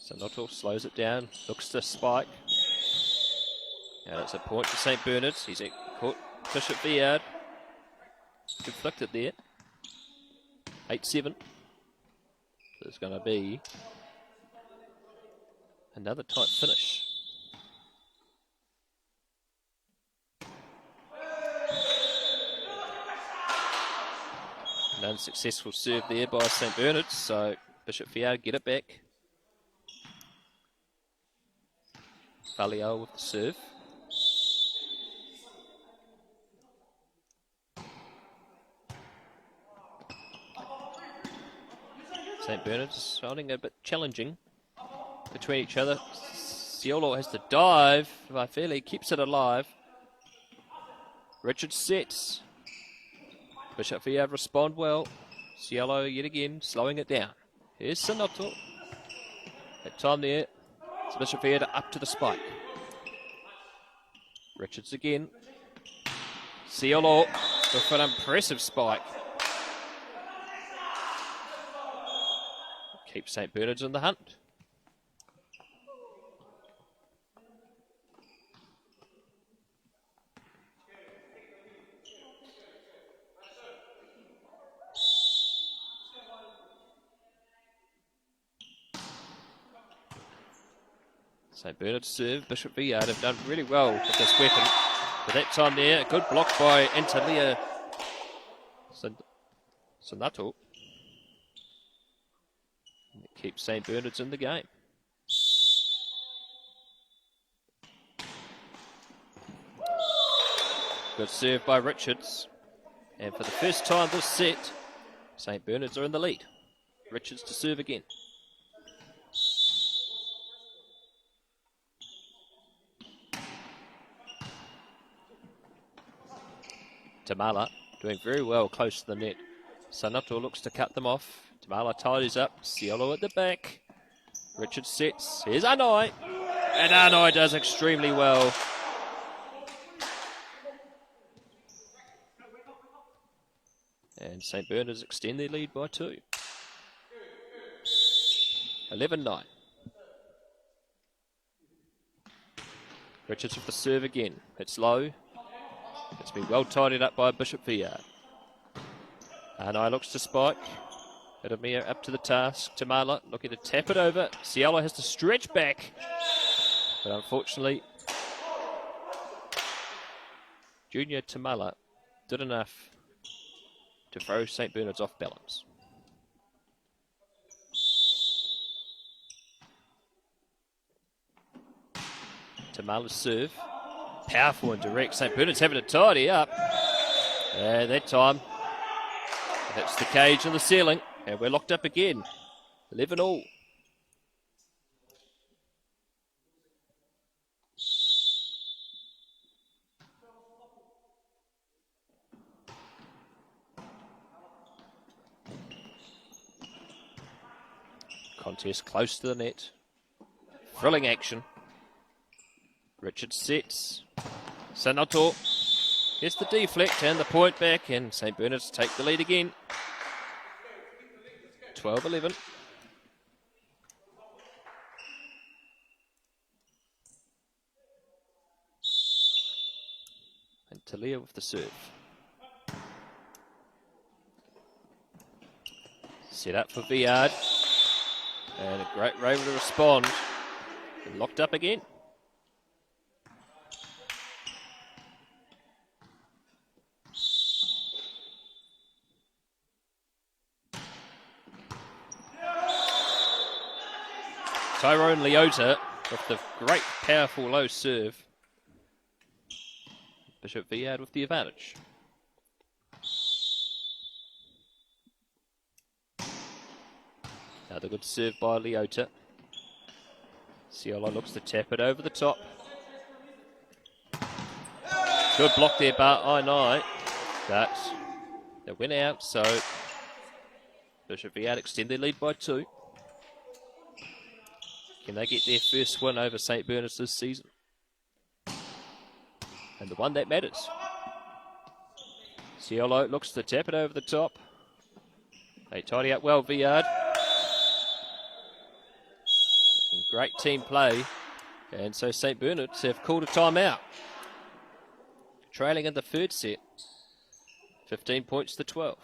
Sanoto slows it down, looks to spike. And it's a point to St. Bernard's. He's caught Bishop Viard. Conflicted there. 8-7. There's going to be another tight finish. An unsuccessful serve there by St. Bernard's, so Bishop Viard get it back. Falial with the serve. St. Bernard's finding it a bit challenging between each other. Ciolo has to dive. Fairly keeps it alive. Richard sets. Bishop Viard respond well. Cielo yet again slowing it down. Here's Sanoto. That time there. It's Bishop Viard up to the spike. Richards again. Cielo with an impressive spike. Keeps St. Bernard's in the hunt. St. Bernard's serve. Bishop Viard have done really well with this weapon. But that time there, a good block by Antalya Sonato. It keeps St. Bernard's in the game. Good serve by Richards. And for the first time this set, St. Bernard's are in the lead. Richards to serve again. Tamala doing very well close to the net. Sanoto looks to cut them off. Tamala tidies up. Cielo at the back. Richard sets. Here's Anoi. And Anoi does extremely well. And St. Bernard's extend their lead by 2. 11-9. Richards with the serve again. It's low. It's been well tidied up by Bishop Viard. Anoi looks to spike. Adamir up to the task. Tamala looking to tap it over. Cielo has to stretch back. But unfortunately, Junior Tamala did enough to throw St. Bernard's off balance. Tamala's serve. Powerful and direct. St. Bernard's having to tidy up. And that time, hits the cage on the ceiling. And we're locked up again. 11-all. Contest close to the net. Thrilling action. Richard sets. Sanoto gets the deflect and the point back, and St. Bernard's take the lead again. 12-11. And Talia with the serve. Set up for Viard. And a great able to respond. And locked up again. Tyrone Leota with the great, powerful low serve. Bishop Viard with the advantage. Another good serve by Leota. Ciolo looks to tap it over the top. Good block there by I9, but they went out, so Bishop Viard extend their lead by 2. Can they get their first win over St. Bernard's this season? And the one that matters. Ciolo looks to tap it over the top. They tidy up well, Viard. Great team play. And so St. Bernard's have called a timeout. Trailing in the third set. 15 points to 12.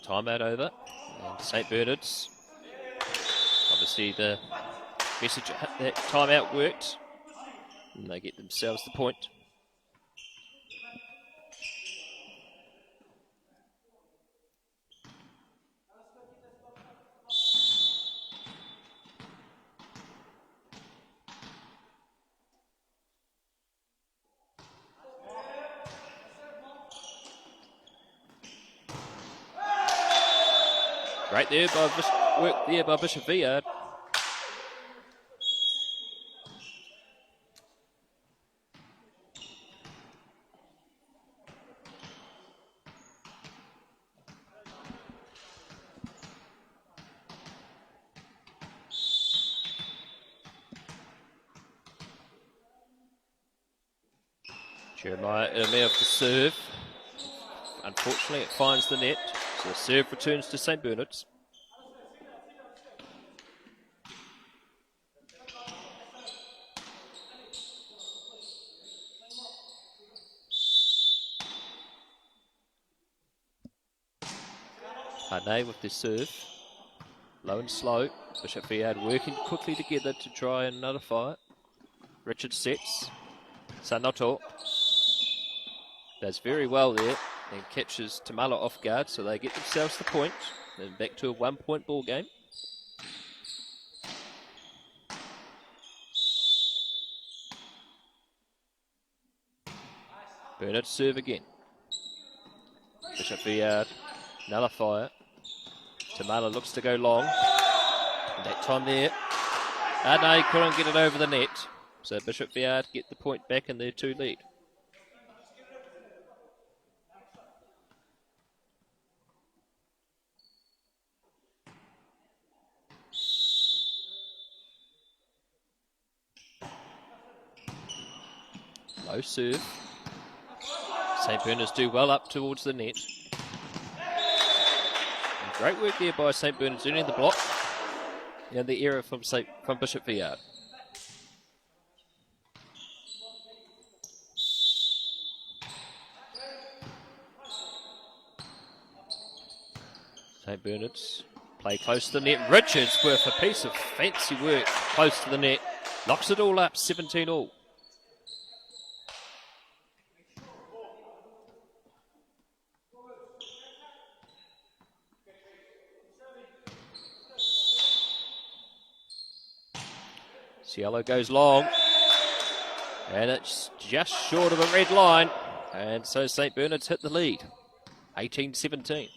Timeout over. And St. Bernard's. Obviously the message that timeout worked. And they get themselves the point. Right there by work there by Bishop Viard. Jeremiah Ermey of the serve. Unfortunately, it finds the net. So the serve returns to St. Bernard's. Hane with the serve. Low and slow. Bishop Viard working quickly together to try and nullify it. Richard sets. Sanoto does very well there and catches Tamala off guard, so they get themselves the point. Then back to a 1-point ball game. Bernard serve again. Bishop Viard nullify it. Tamala looks to go long. And that time there. No, he couldn't get it over the net. So Bishop Viard get the point back in their 2 lead. Low serve. St. Bernard's do well up towards the net. And great work there by St. Bernard's earning the block. And the error from Bishop Viard. St. Bernard's play close to the net. Richards with a piece of fancy work close to the net. Knocks it all up, 17 all. Cielo goes long. And it's just short of a red line. And so St. Bernard's hit the lead. 18-17.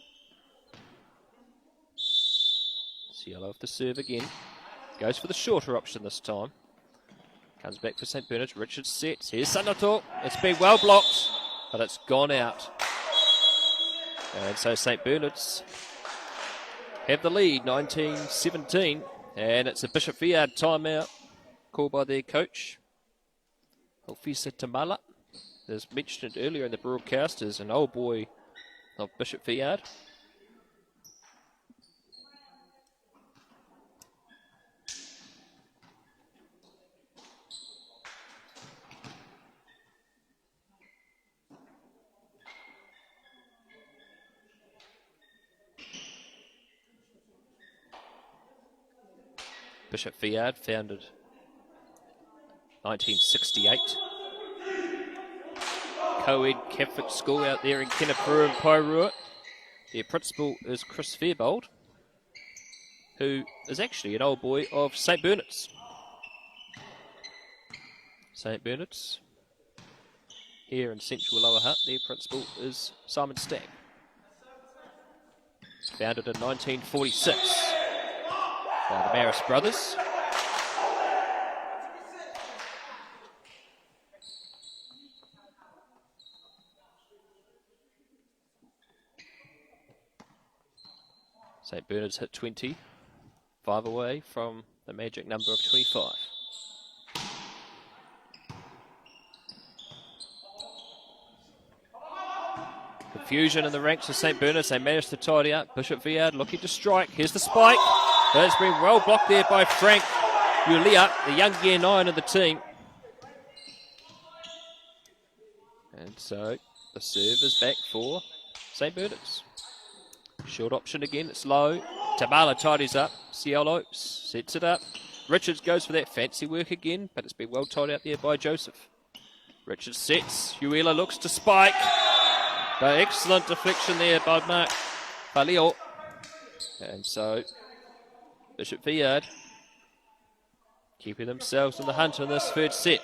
Cielo with the serve again. Goes for the shorter option this time. Comes back for St. Bernard's. Richards sets. Here's Sanato. It's been well blocked, but it's gone out. And so St. Bernard's have the lead, 19-17. And it's a Bishop Viard timeout called by their coach, Alfisa Tamala. As mentioned earlier in the broadcast, is an old boy of Bishop Viard. Bishop Viard, founded 1968. Co-ed Catholic school out there in Kenepuru and Pairua. Their principal is Chris Fairbold, who is actually an old boy of St. Bernard's. St. Bernard's, here in central Lower Hutt, their principal is Simon Stagg. Founded in 1946 by the Maris brothers. St. Bernard's hit 20, 5 away from the magic number of 25. Confusion in the ranks of St. Bernard's. They managed to tidy up. Bishop Viard looking to strike. Here's the spike. But it's been well blocked there by Frank Ulia, the young year 9 of the team. And so the serve is back for St. Bernard's. Short option again, it's low. Tamala tidies up. Cielo sets it up. Richards goes for that fancy work again, but it's been well tied out there by Joseph. Richards sets. Uela looks to spike. But excellent deflection there by Mark Paleo. And so Bishop Viard keeping themselves in the hunt in this third set.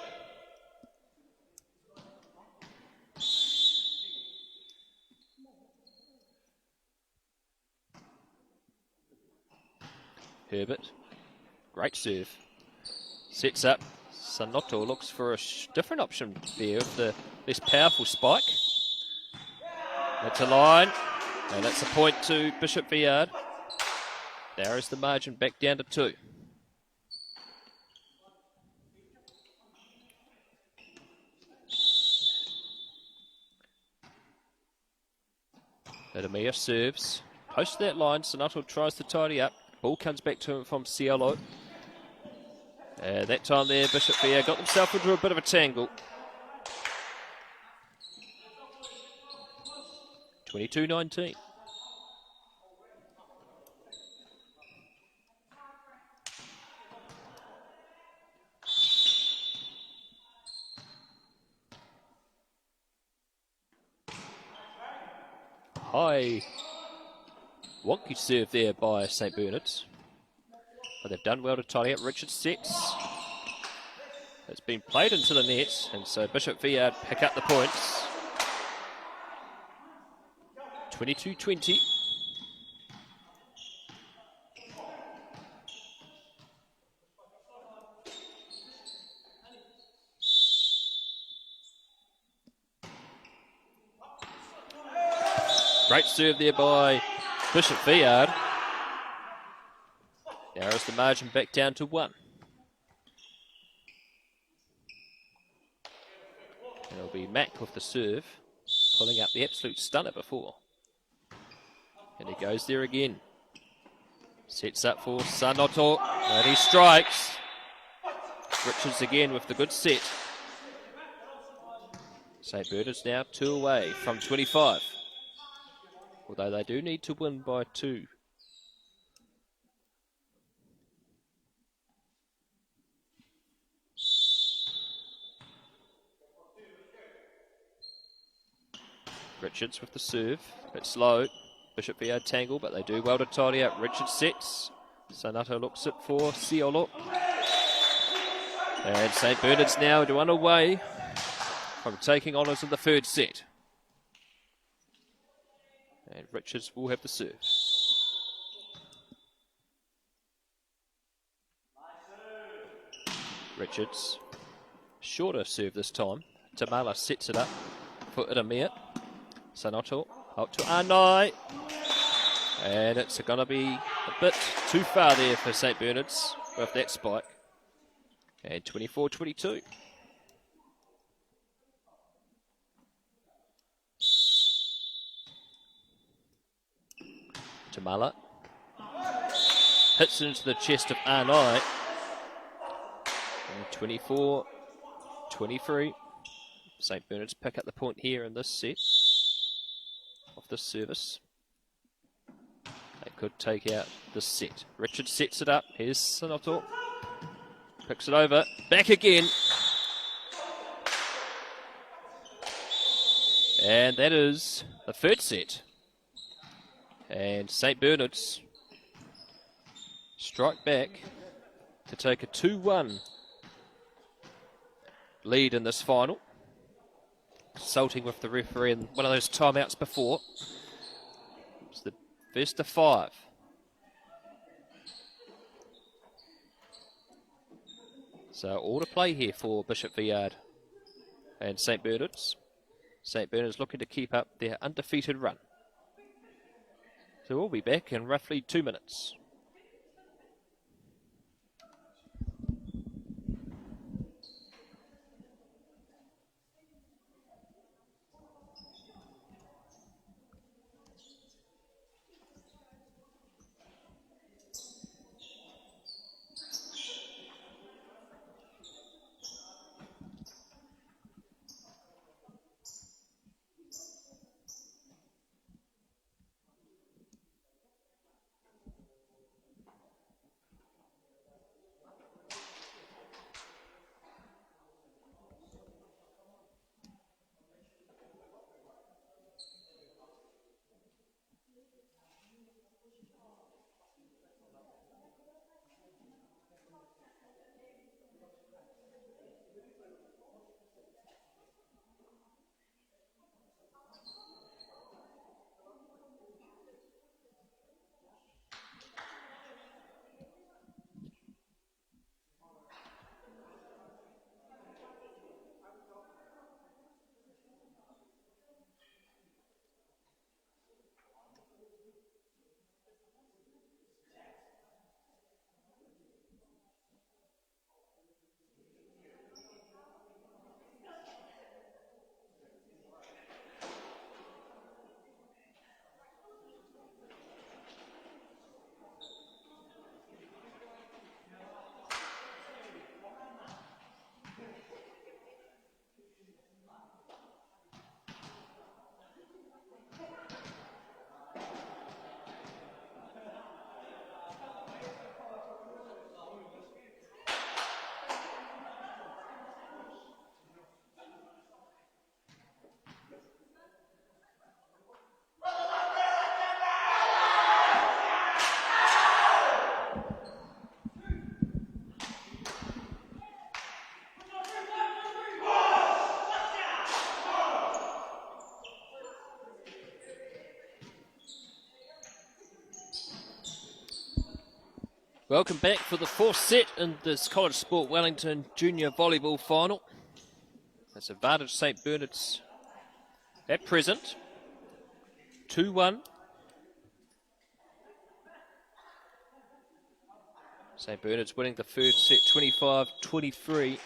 Herbert, great serve. Sets up. Sanoto looks for a different option there with the less powerful spike. That's a line, and that's a point to Bishop Viard. Narrows the margin back down to 2. Adamia serves. Close to that line, Sanoto tries to tidy up. Ball comes back to him from Cielo. That time there, Bishop Viard got himself into a bit of a tangle. 22-19. High wonky serve there by St. Bernard's. But they've done well to tidy up. Richard sets. It's been played into the net, and so Bishop Viard pick up the points. 22-20. Great serve there by Bishop Viard. Narrows the margin back down to 1. And it'll be Mack with the serve, pulling up the absolute stunner before. And he goes there again. Sets up for Sanoto, and he strikes. Richards again with the good set. St. Bernard's now 2 away from 25. Although they do need to win by 2. Richards with the serve, a bit slow. Bishop Viard tangle, but they do well to tidy up. Richards sets. Sanoto looks it for Ciolo. And St. Bernard's now 1 away from taking honours in the third set. And Richards will have the serve. Richards, shorter serve this time. Tamala sets it up for Iramia. Sanoto out to Arnai. And it's going to be a bit too far there for St. Bernard's with that spike. And 24-22. Tamala hits into the chest of Arnai. 24-23. St. Bernard's pick up the point here in this set of this service. They could take out this set. Richard sets it up. Here's Sanoto. Picks it over. Back again. And that is the third set. And St. Bernard's strike back to take a 2-1 lead in this final. Consulting with the referee in one of those timeouts before. It's the first of 5. So all to play here for Bishop Viard and St. Bernard's. St. Bernard's looking to keep up their undefeated run. So we'll be back in roughly 2 minutes. Welcome back for the fourth set in this College Sport Wellington Junior Volleyball Final. That's advantage St. Bernard's at present. 2-1. St. Bernard's winning the first set 25-23.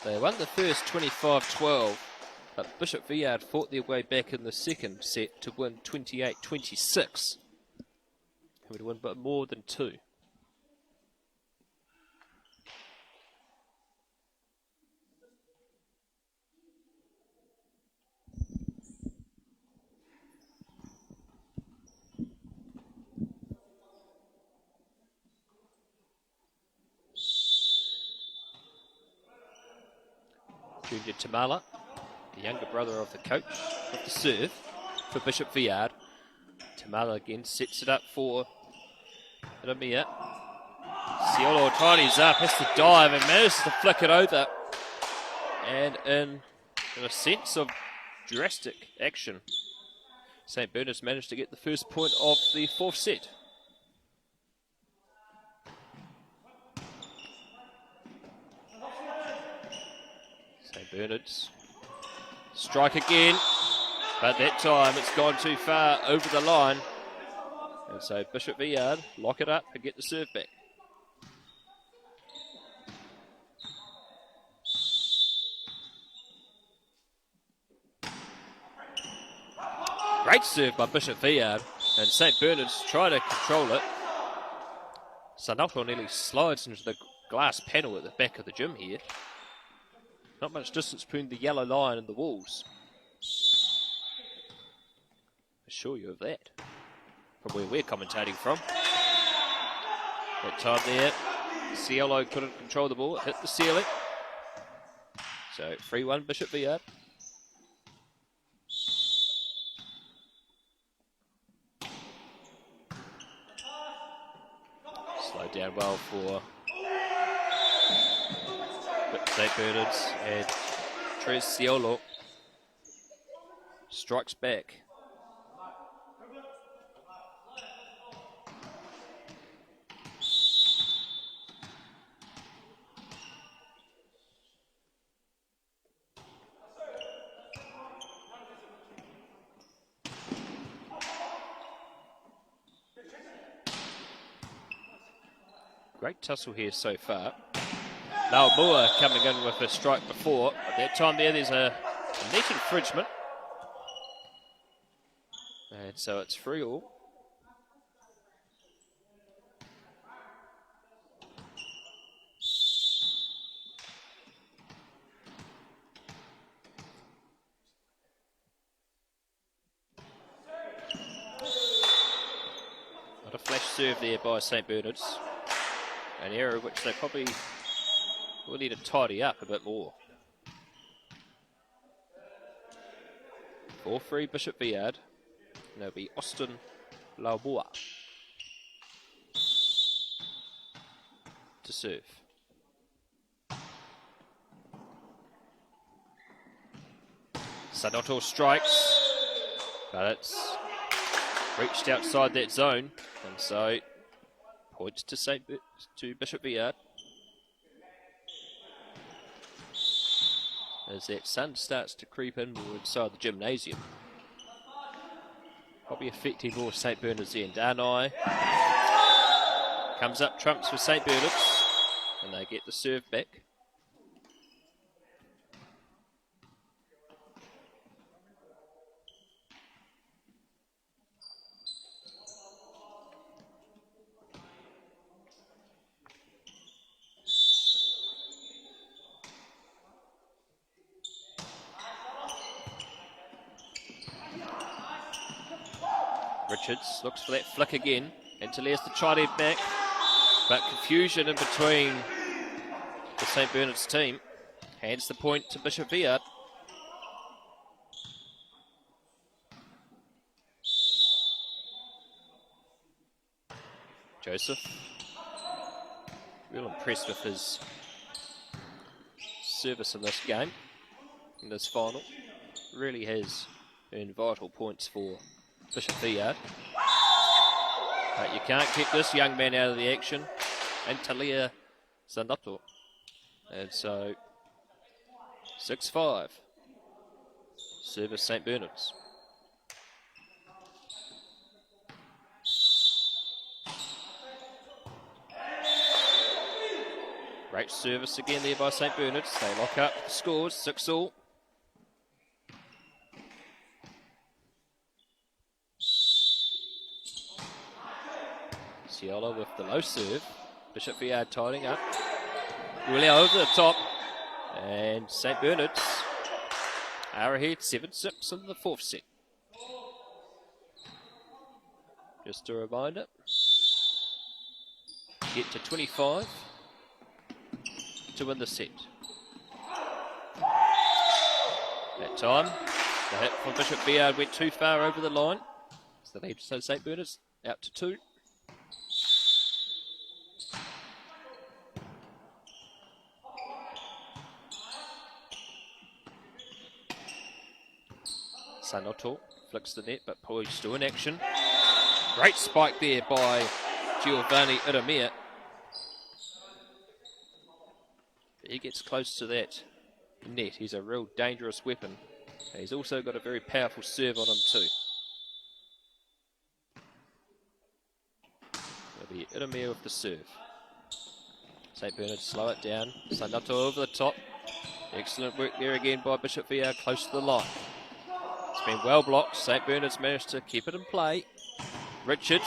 They won the first 25-12, but Bishop Viard fought their way back in the second set to win 28-26. Coming to win but more than 2. Junior Tamala, the younger brother of the coach, with the serve for Bishop Viard. Tamala again sets it up for Ramia. Ciolo tidies up, has to dive and manages to flick it over. And in a sense of drastic action, St. Bernard's managed to get the first point of the fourth set. St. Bernard's strike again, but that time it's gone too far over the line. And so Bishop Viard lock it up and get the serve back. Great serve by Bishop Viard, and St. Bernard's try to control it. Sanoto nearly slides into the glass panel at the back of the gym here. Not much distance between the yellow line and the walls. Assure you of that, from where we're commentating from. That time there, Cielo couldn't control the ball, it hit the ceiling. So 3-1 Bishop Viard. Slowed down well for St. Bernard's, and Tres Ciolo strikes back. Great tussle here so far. Now Moore coming in with a strike before. At that time there's a net infringement. And so it's 3-3. Not a flash serve there by St. Bernard's. An error which they probably will need to tidy up a bit more. 4-3 Bishop Viard. And there'll be Austin Lauboa to serve. Sanoto strikes, but it's reached outside that zone, and so points to Bishop Viard. As that sun starts to creep in inside the gymnasium. Probably affecting more St. Bernard's end. Arnai comes up trumps for St. Bernard's, and they get the serve back. Richards looks for that flick again. Antilles to try to back, but confusion in between the St. Bernard's team. Hands the point to Bishop Viard. Joseph, real impressed with his service in this game, in this final. Really has earned vital points for Bishop Viard. But you can't keep this young man out of the action. And Talia Sanoto. And so 6-5. Service St. Bernard's. Great service again there by St. Bernard's. They lock up the scores, 6-all. Ciolo with the low serve. Bishop Viard tidying up. Really over the top. And St. Bernard's are ahead 7-6 in the fourth set. Just a reminder. Get to 25 to win the set. That time, the hit from Bishop Viard went too far over the line. So St. Bernard's out to 2. Sanoto flicks the net, but Poi still in action. Great spike there by Giovanni Iramia. He gets close to that net. He's a real dangerous weapon. He's also got a very powerful serve on him too. It'll be Iramia with the serve. St. Bernard slow it down. Sanoto over the top. Excellent work there again by Bishop Viard, close to the line. It's been well blocked. St. Bernard's managed to keep it in play. Richards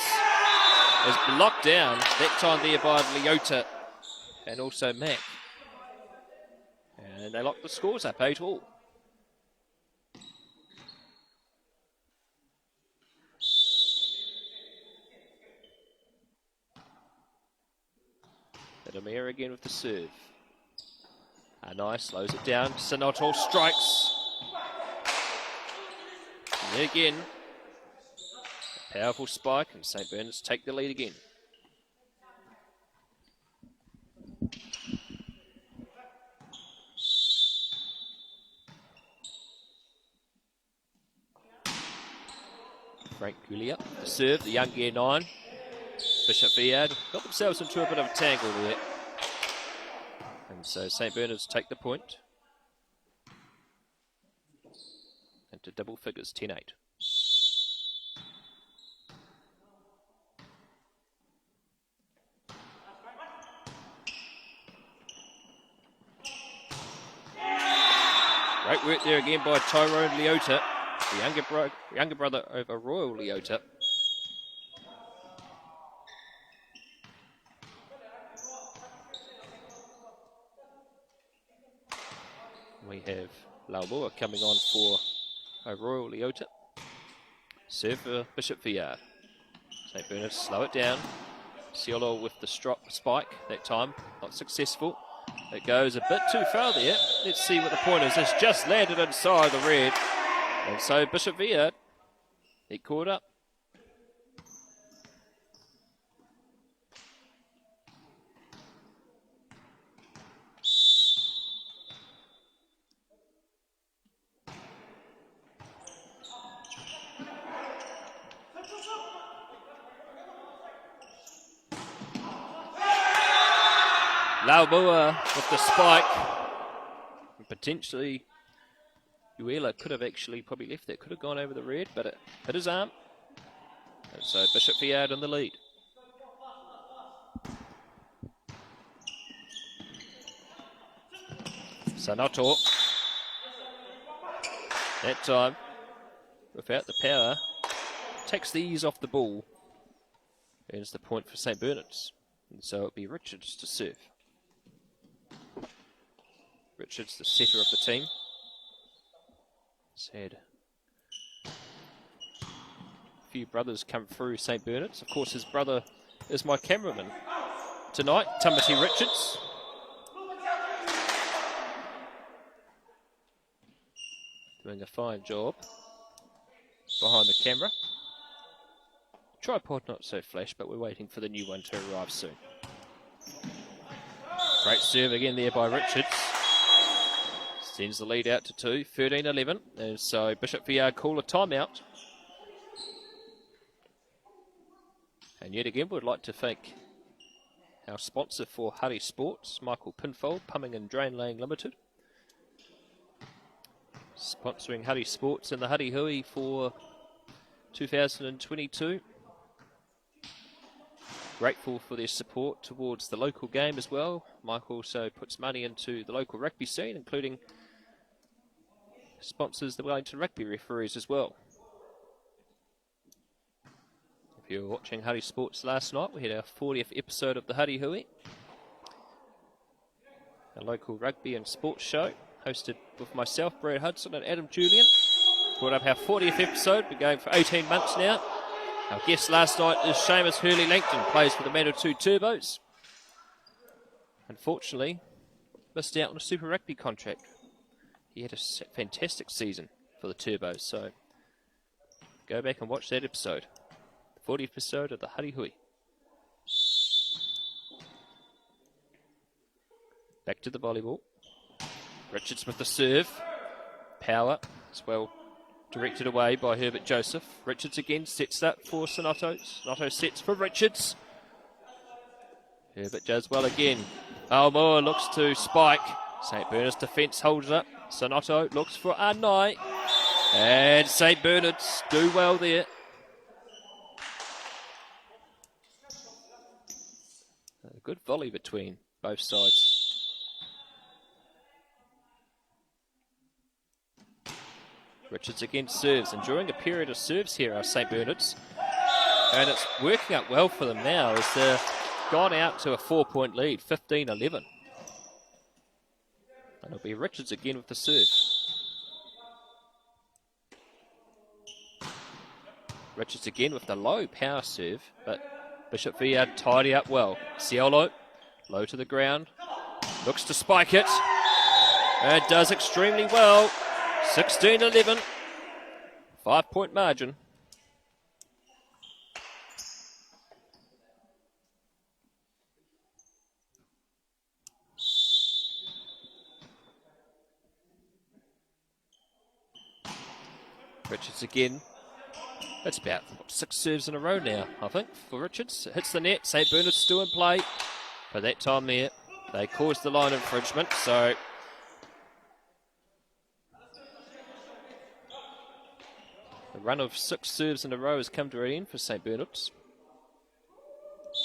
is blocked down, that time there by Leota and also Mack. And they lock the scores up 8-all. Adamir again with the serve. Nice, slows it down. Sanoto strikes. And then again, a powerful spike, and St. Bernard's take the lead again. Frank Gulia, the serve, the young gear 9. Bishop Viard got themselves into a bit of a tangle there. And so St. Bernard's take the point. Into double figures, 10-8. Great work there again by Tyrone Leota, the younger brother of Royal Leota. We have Lauboa coming on for Royal Leota. Serve for Bishop Viard. St. Bernard slow it down. Ciolo with the spike that time, not successful. It goes a bit too far there. Let's see what the point is. It's just landed inside the red. And so Bishop Viard, he caught up. Lauboa with the spike. And potentially, Uela could have actually probably left that. Could have gone over the red, but it hit his arm. And so Bishop Viard in the lead. Sanoto. That time, without the power, takes the ease off the ball. And it's the point for St. Bernard's. And so it'll be Richards to serve. Richards, the setter of the team. He's had a few brothers come through St. Bernard's. Of course, his brother is my cameraman tonight, Tamati Richards. Doing a fine job behind the camera. Tripod not so flash, but we're waiting for the new one to arrive soon. Great serve again there by Richards. Sends the lead out to 2, 13-11. And so Bishop Viard call a timeout. And yet again, we'd like to thank our sponsor for Hurry Sports, Michael Pinfold, Pumping and Drain Laying Limited. Sponsoring Hurry Sports and the Hurry Hui for 2022. Grateful for their support towards the local game as well. Mike also puts money into the local rugby scene, including sponsors the Wellington Rugby referees as well. If you were watching Hurry Sports last night, we had our 40th episode of the Hurry Hui, a local rugby and sports show, hosted with myself, Brad Hudson, and Adam Julian. Brought up our 40th episode, been going for 18 months now. Our guest last night is Seamus Hurley-Langton, plays for the Manawatu Turbos. Unfortunately, missed out on a Super Rugby contract. He had a fantastic season for the Turbos, so go back and watch that episode. The 40th episode of the Hurry Hui. Back to the volleyball. Richards with the serve. Power as well Directed away by Herbert Joseph. Richards again sets up for Sonotto. Sonotto sets for Richards. Herbert does well again. Almoa looks to spike. St. Bernard's defence holds up. Sonotto looks for Arnai. And St. Bernard's do well there. A good volley between both sides. Richards again serves, enjoying a period of serves here are St. Bernard's. And it's working out well for them now as they've gone out to a 4-point lead, 15-11. And it'll be Richards again with the serve. Richards again with the low power serve, but Bishop Viard tidy up well. Ciolo, low to the ground, looks to spike it, and does extremely well. 16-11, 5-point margin. Richards again. That's about 6 serves in a row now, I think, for Richards. It hits the net. St. Bernard's still in play. But that time there, they caused the line infringement, so the run of 6 serves in a row has come to an end for St. Bernard's.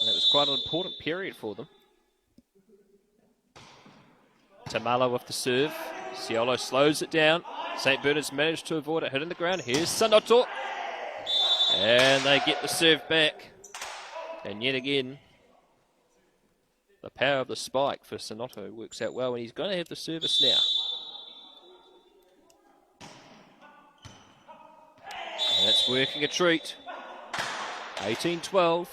And that was quite an important period for them. Tamala with the serve. Ciolo slows it down. St. Bernard's managed to avoid it hitting the ground. Here's Sanoto. And they get the serve back. And yet again, the power of the spike for Sanoto works out well, and he's going to have the service now. And it's working a treat. 18-12.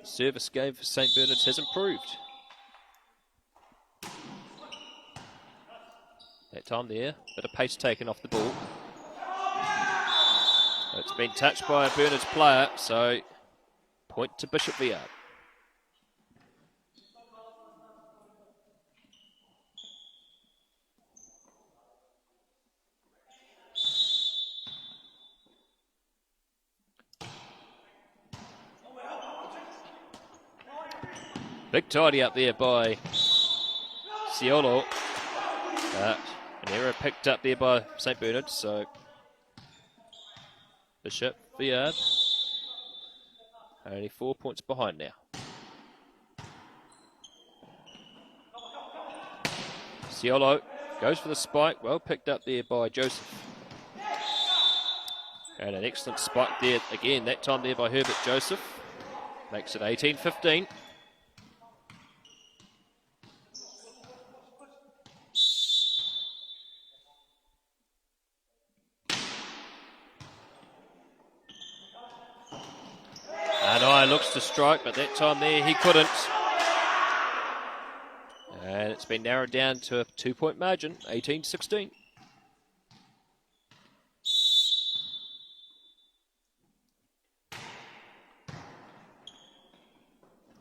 The service game for St. Bernard's has improved. That time there, bit of pace taken off the ball. It's been touched by a Bernard's player, so point to Bishop Viard. Big tidy up there by Ciolo. An error picked up there by St. Bernard, so Bishop Viard only 4 points behind now. Ciolo goes for the spike, well picked up there by Joseph. And an excellent spike there again, that time there by Herbert Joseph. Makes it 18-15. Looks to strike, but that time there he couldn't. And it's been narrowed down to a 2-point margin, 18-16.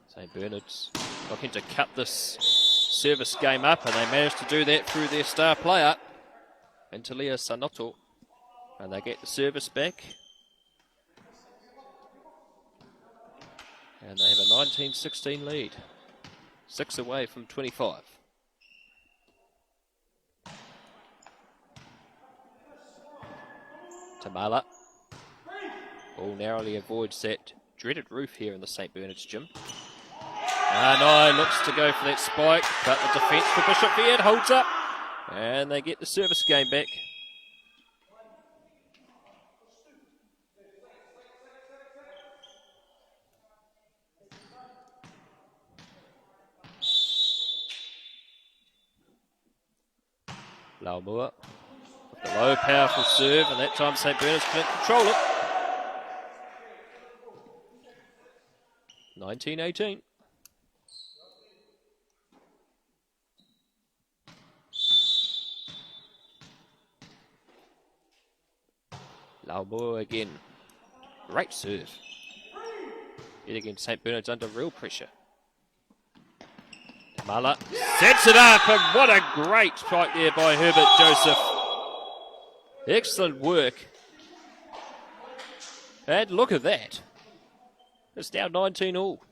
St. Bernard's looking to cut this service game up, and they managed to do that through their star player, Intalia Sanoto. And they get the service back. And they have a 19-16 lead. 6 away from 25. Tamala. Ball narrowly avoids that dreaded roof here in the St. Bernard's gym. Arnai looks to go for that spike, but the defence for Bishop Viard holds up. And they get the service game back. Laumua with the low powerful serve, and that time St. Bernard's couldn't control it. 19-18. Laumua again. Great serve. Yet again, St. Bernard's under real pressure. Muller sets it up, and what a great strike there by Herbert Joseph. Excellent work. And look at that. It's now 19 all.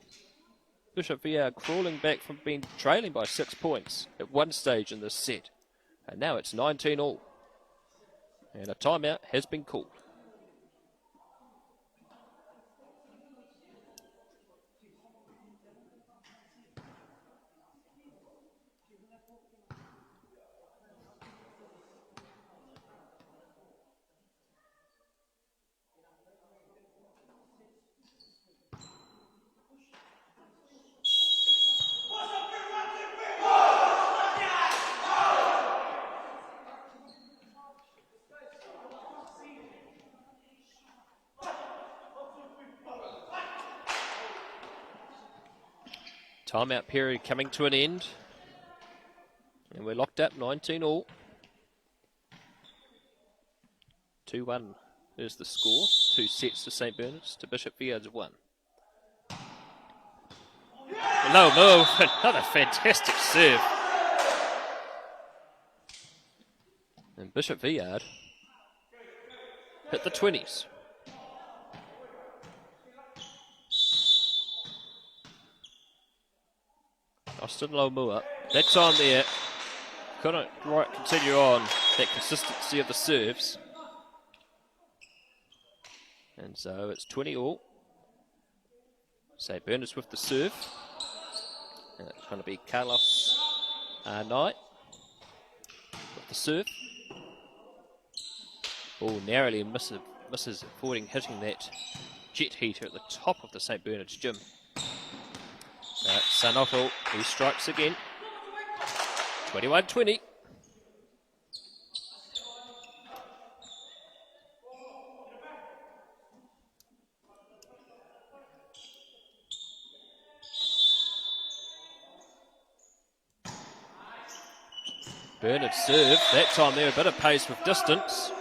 Bishop Viard crawling back from being trailing by 6 points at one stage in this set. And now it's 19 all. And a timeout has been called. Timeout period coming to an end. And we're locked up 19 all. 2-1 is the score. 2 sets to St. Bernard's to Bishop Viard's 1. Low move. Another fantastic serve. And Bishop Viard hit the 20s. Austin Lomua, that time there, couldn't quite continue on that consistency of the serves. And so it's 20 all. St. Bernard's with the serve. And it's going to be Carlos Knight with the serve. Ball narrowly misses avoiding hitting that jet heater at the top of the St. Bernard's gym. Sanoto, he strikes again. 21-20. Bernard serve, that time there a bit of pace with distance.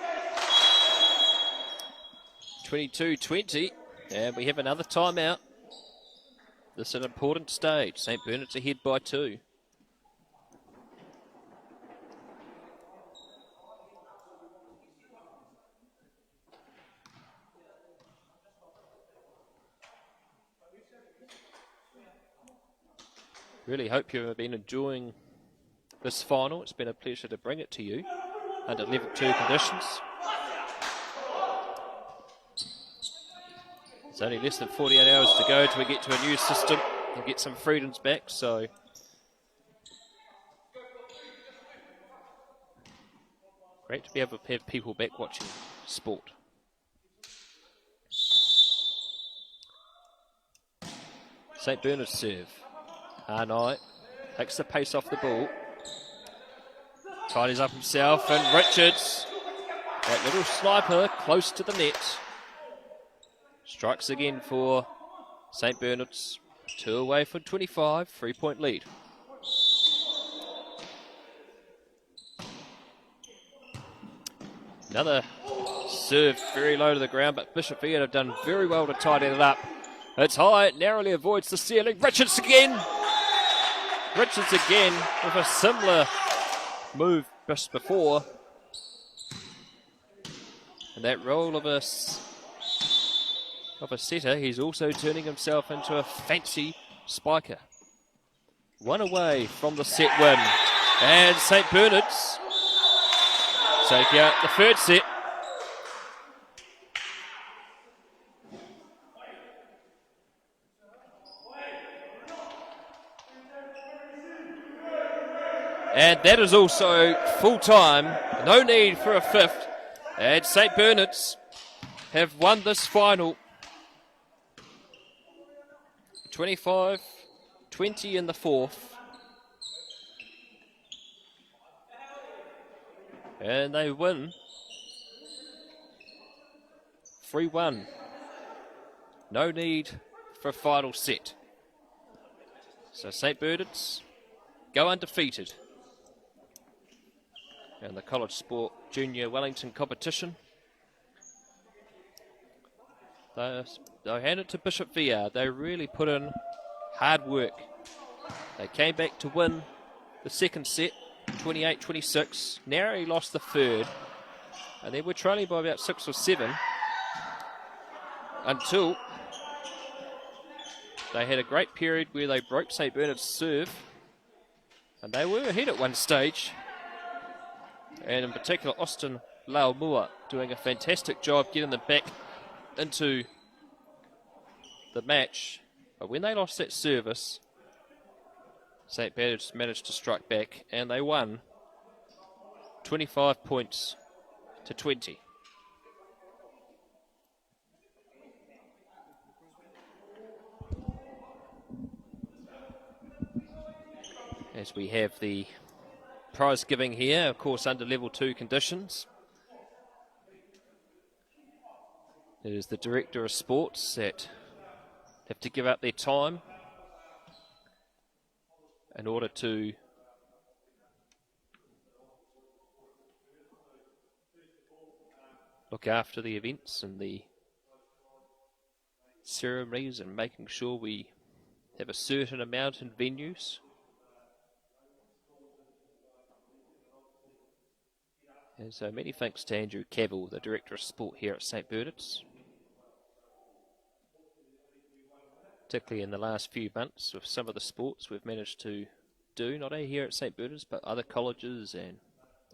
22-20, and we have another timeout. This is an important stage. St. Bernard's ahead by 2. Really hope you've been enjoying this final. It's been a pleasure to bring it to you under level 2 conditions. It's only less than 48 hours to go till we get to a new system and get some freedoms back, so great to be able to have people back watching sport. St. Bernard's serve. Harnai takes the pace off the ball. Tidies up himself, and Richards, that little sniper close to the net. Strikes again for St. Bernard's. 2 away for 25, 3-point lead. Another serve very low to the ground, but Bishop Viard have done very well to tidy it up. It's high, it narrowly avoids the ceiling. Richards again with a similar move just before. And that roll of a setter, he's also turning himself into a fancy spiker. 1 away from the set win. And St. Bernard's take out the third set. And that is also full time. No need for a fifth. And St. Bernard's have won this final. 25-20 in the fourth. And they win 3-1. No need for a final set. So St. Bernard's go undefeated in the College Sport Junior Wellington competition. They'll hand it to Bishop Viard. They really put in hard work They came back to win the second set, 28-26. Narrowly lost the third. And they were trailing by about 6 or 7 until they had a great period where they broke St. Bernard's serve. And they were ahead at one stage. And in particular, Austin Laumua doing a fantastic job getting them back into the match. But when they lost that service, St. Bernard's managed to strike back and they won 25 points to 20. As we have the prize giving here, of course, under level 2 conditions. It is the director of sports that have to give up their time in order to look after the events and the ceremonies and making sure we have a certain amount in venues. And so many thanks to Andrew Cavill, the Director of Sport here at St. Bernard's. Particularly in the last few months with some of the sports we've managed to do, not only here at St. Bernard's but other colleges and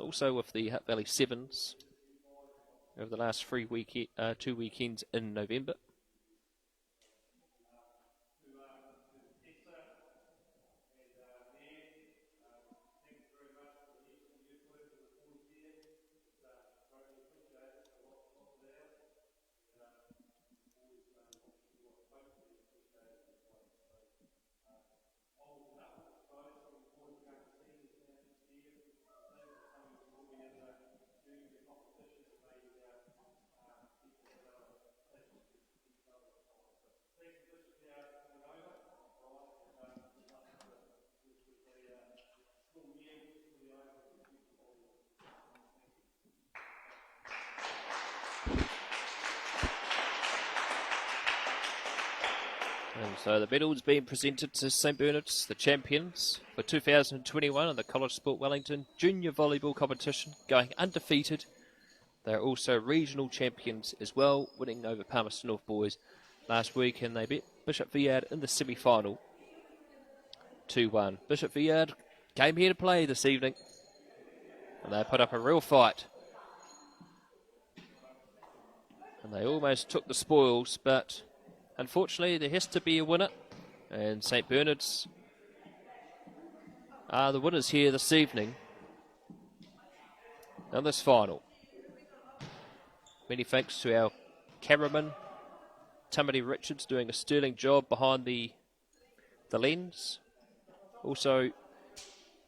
also with the Hutt Valley Sevens over the last 2 weekends in November. And so the medal's being presented to St. Bernard's, the champions for 2021 in the College Sport Wellington Junior Volleyball competition, going undefeated. They're also regional champions as well, winning over Palmerston North boys last week, and they beat Bishop Viard in the semi-final 2-1. Bishop Viard came here to play this evening, and they put up a real fight. And they almost took the spoils, but unfortunately, there has to be a winner, and St. Bernard's are the winners here this evening in this final. Many thanks to our cameraman, Tamati Richards, doing a sterling job behind the lens. Also,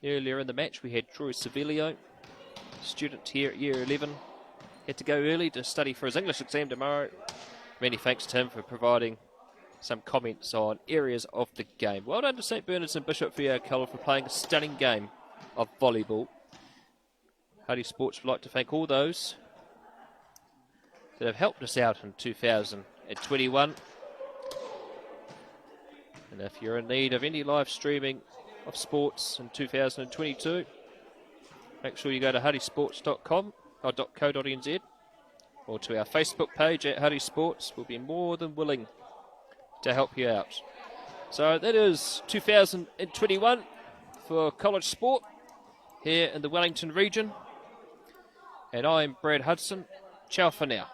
earlier in the match, we had Troy Sevilio, student here at Year 11. Had to go early to study for his English exam tomorrow. Many thanks to him for providing some comments on areas of the game. Well done to St. Bernard's and Bishop Viard Colour for playing a stunning game of volleyball. Hardy Sports would like to thank all those that have helped us out in 2021. And if you're in need of any live streaming of sports in 2022, make sure you go to hardysports.com or .co.nz or to our Facebook page at Hardy Sports. We'll be more than willing to help you out. So that is 2021 for college sport here in the Wellington region. And I'm Brad Hudson. Ciao for now.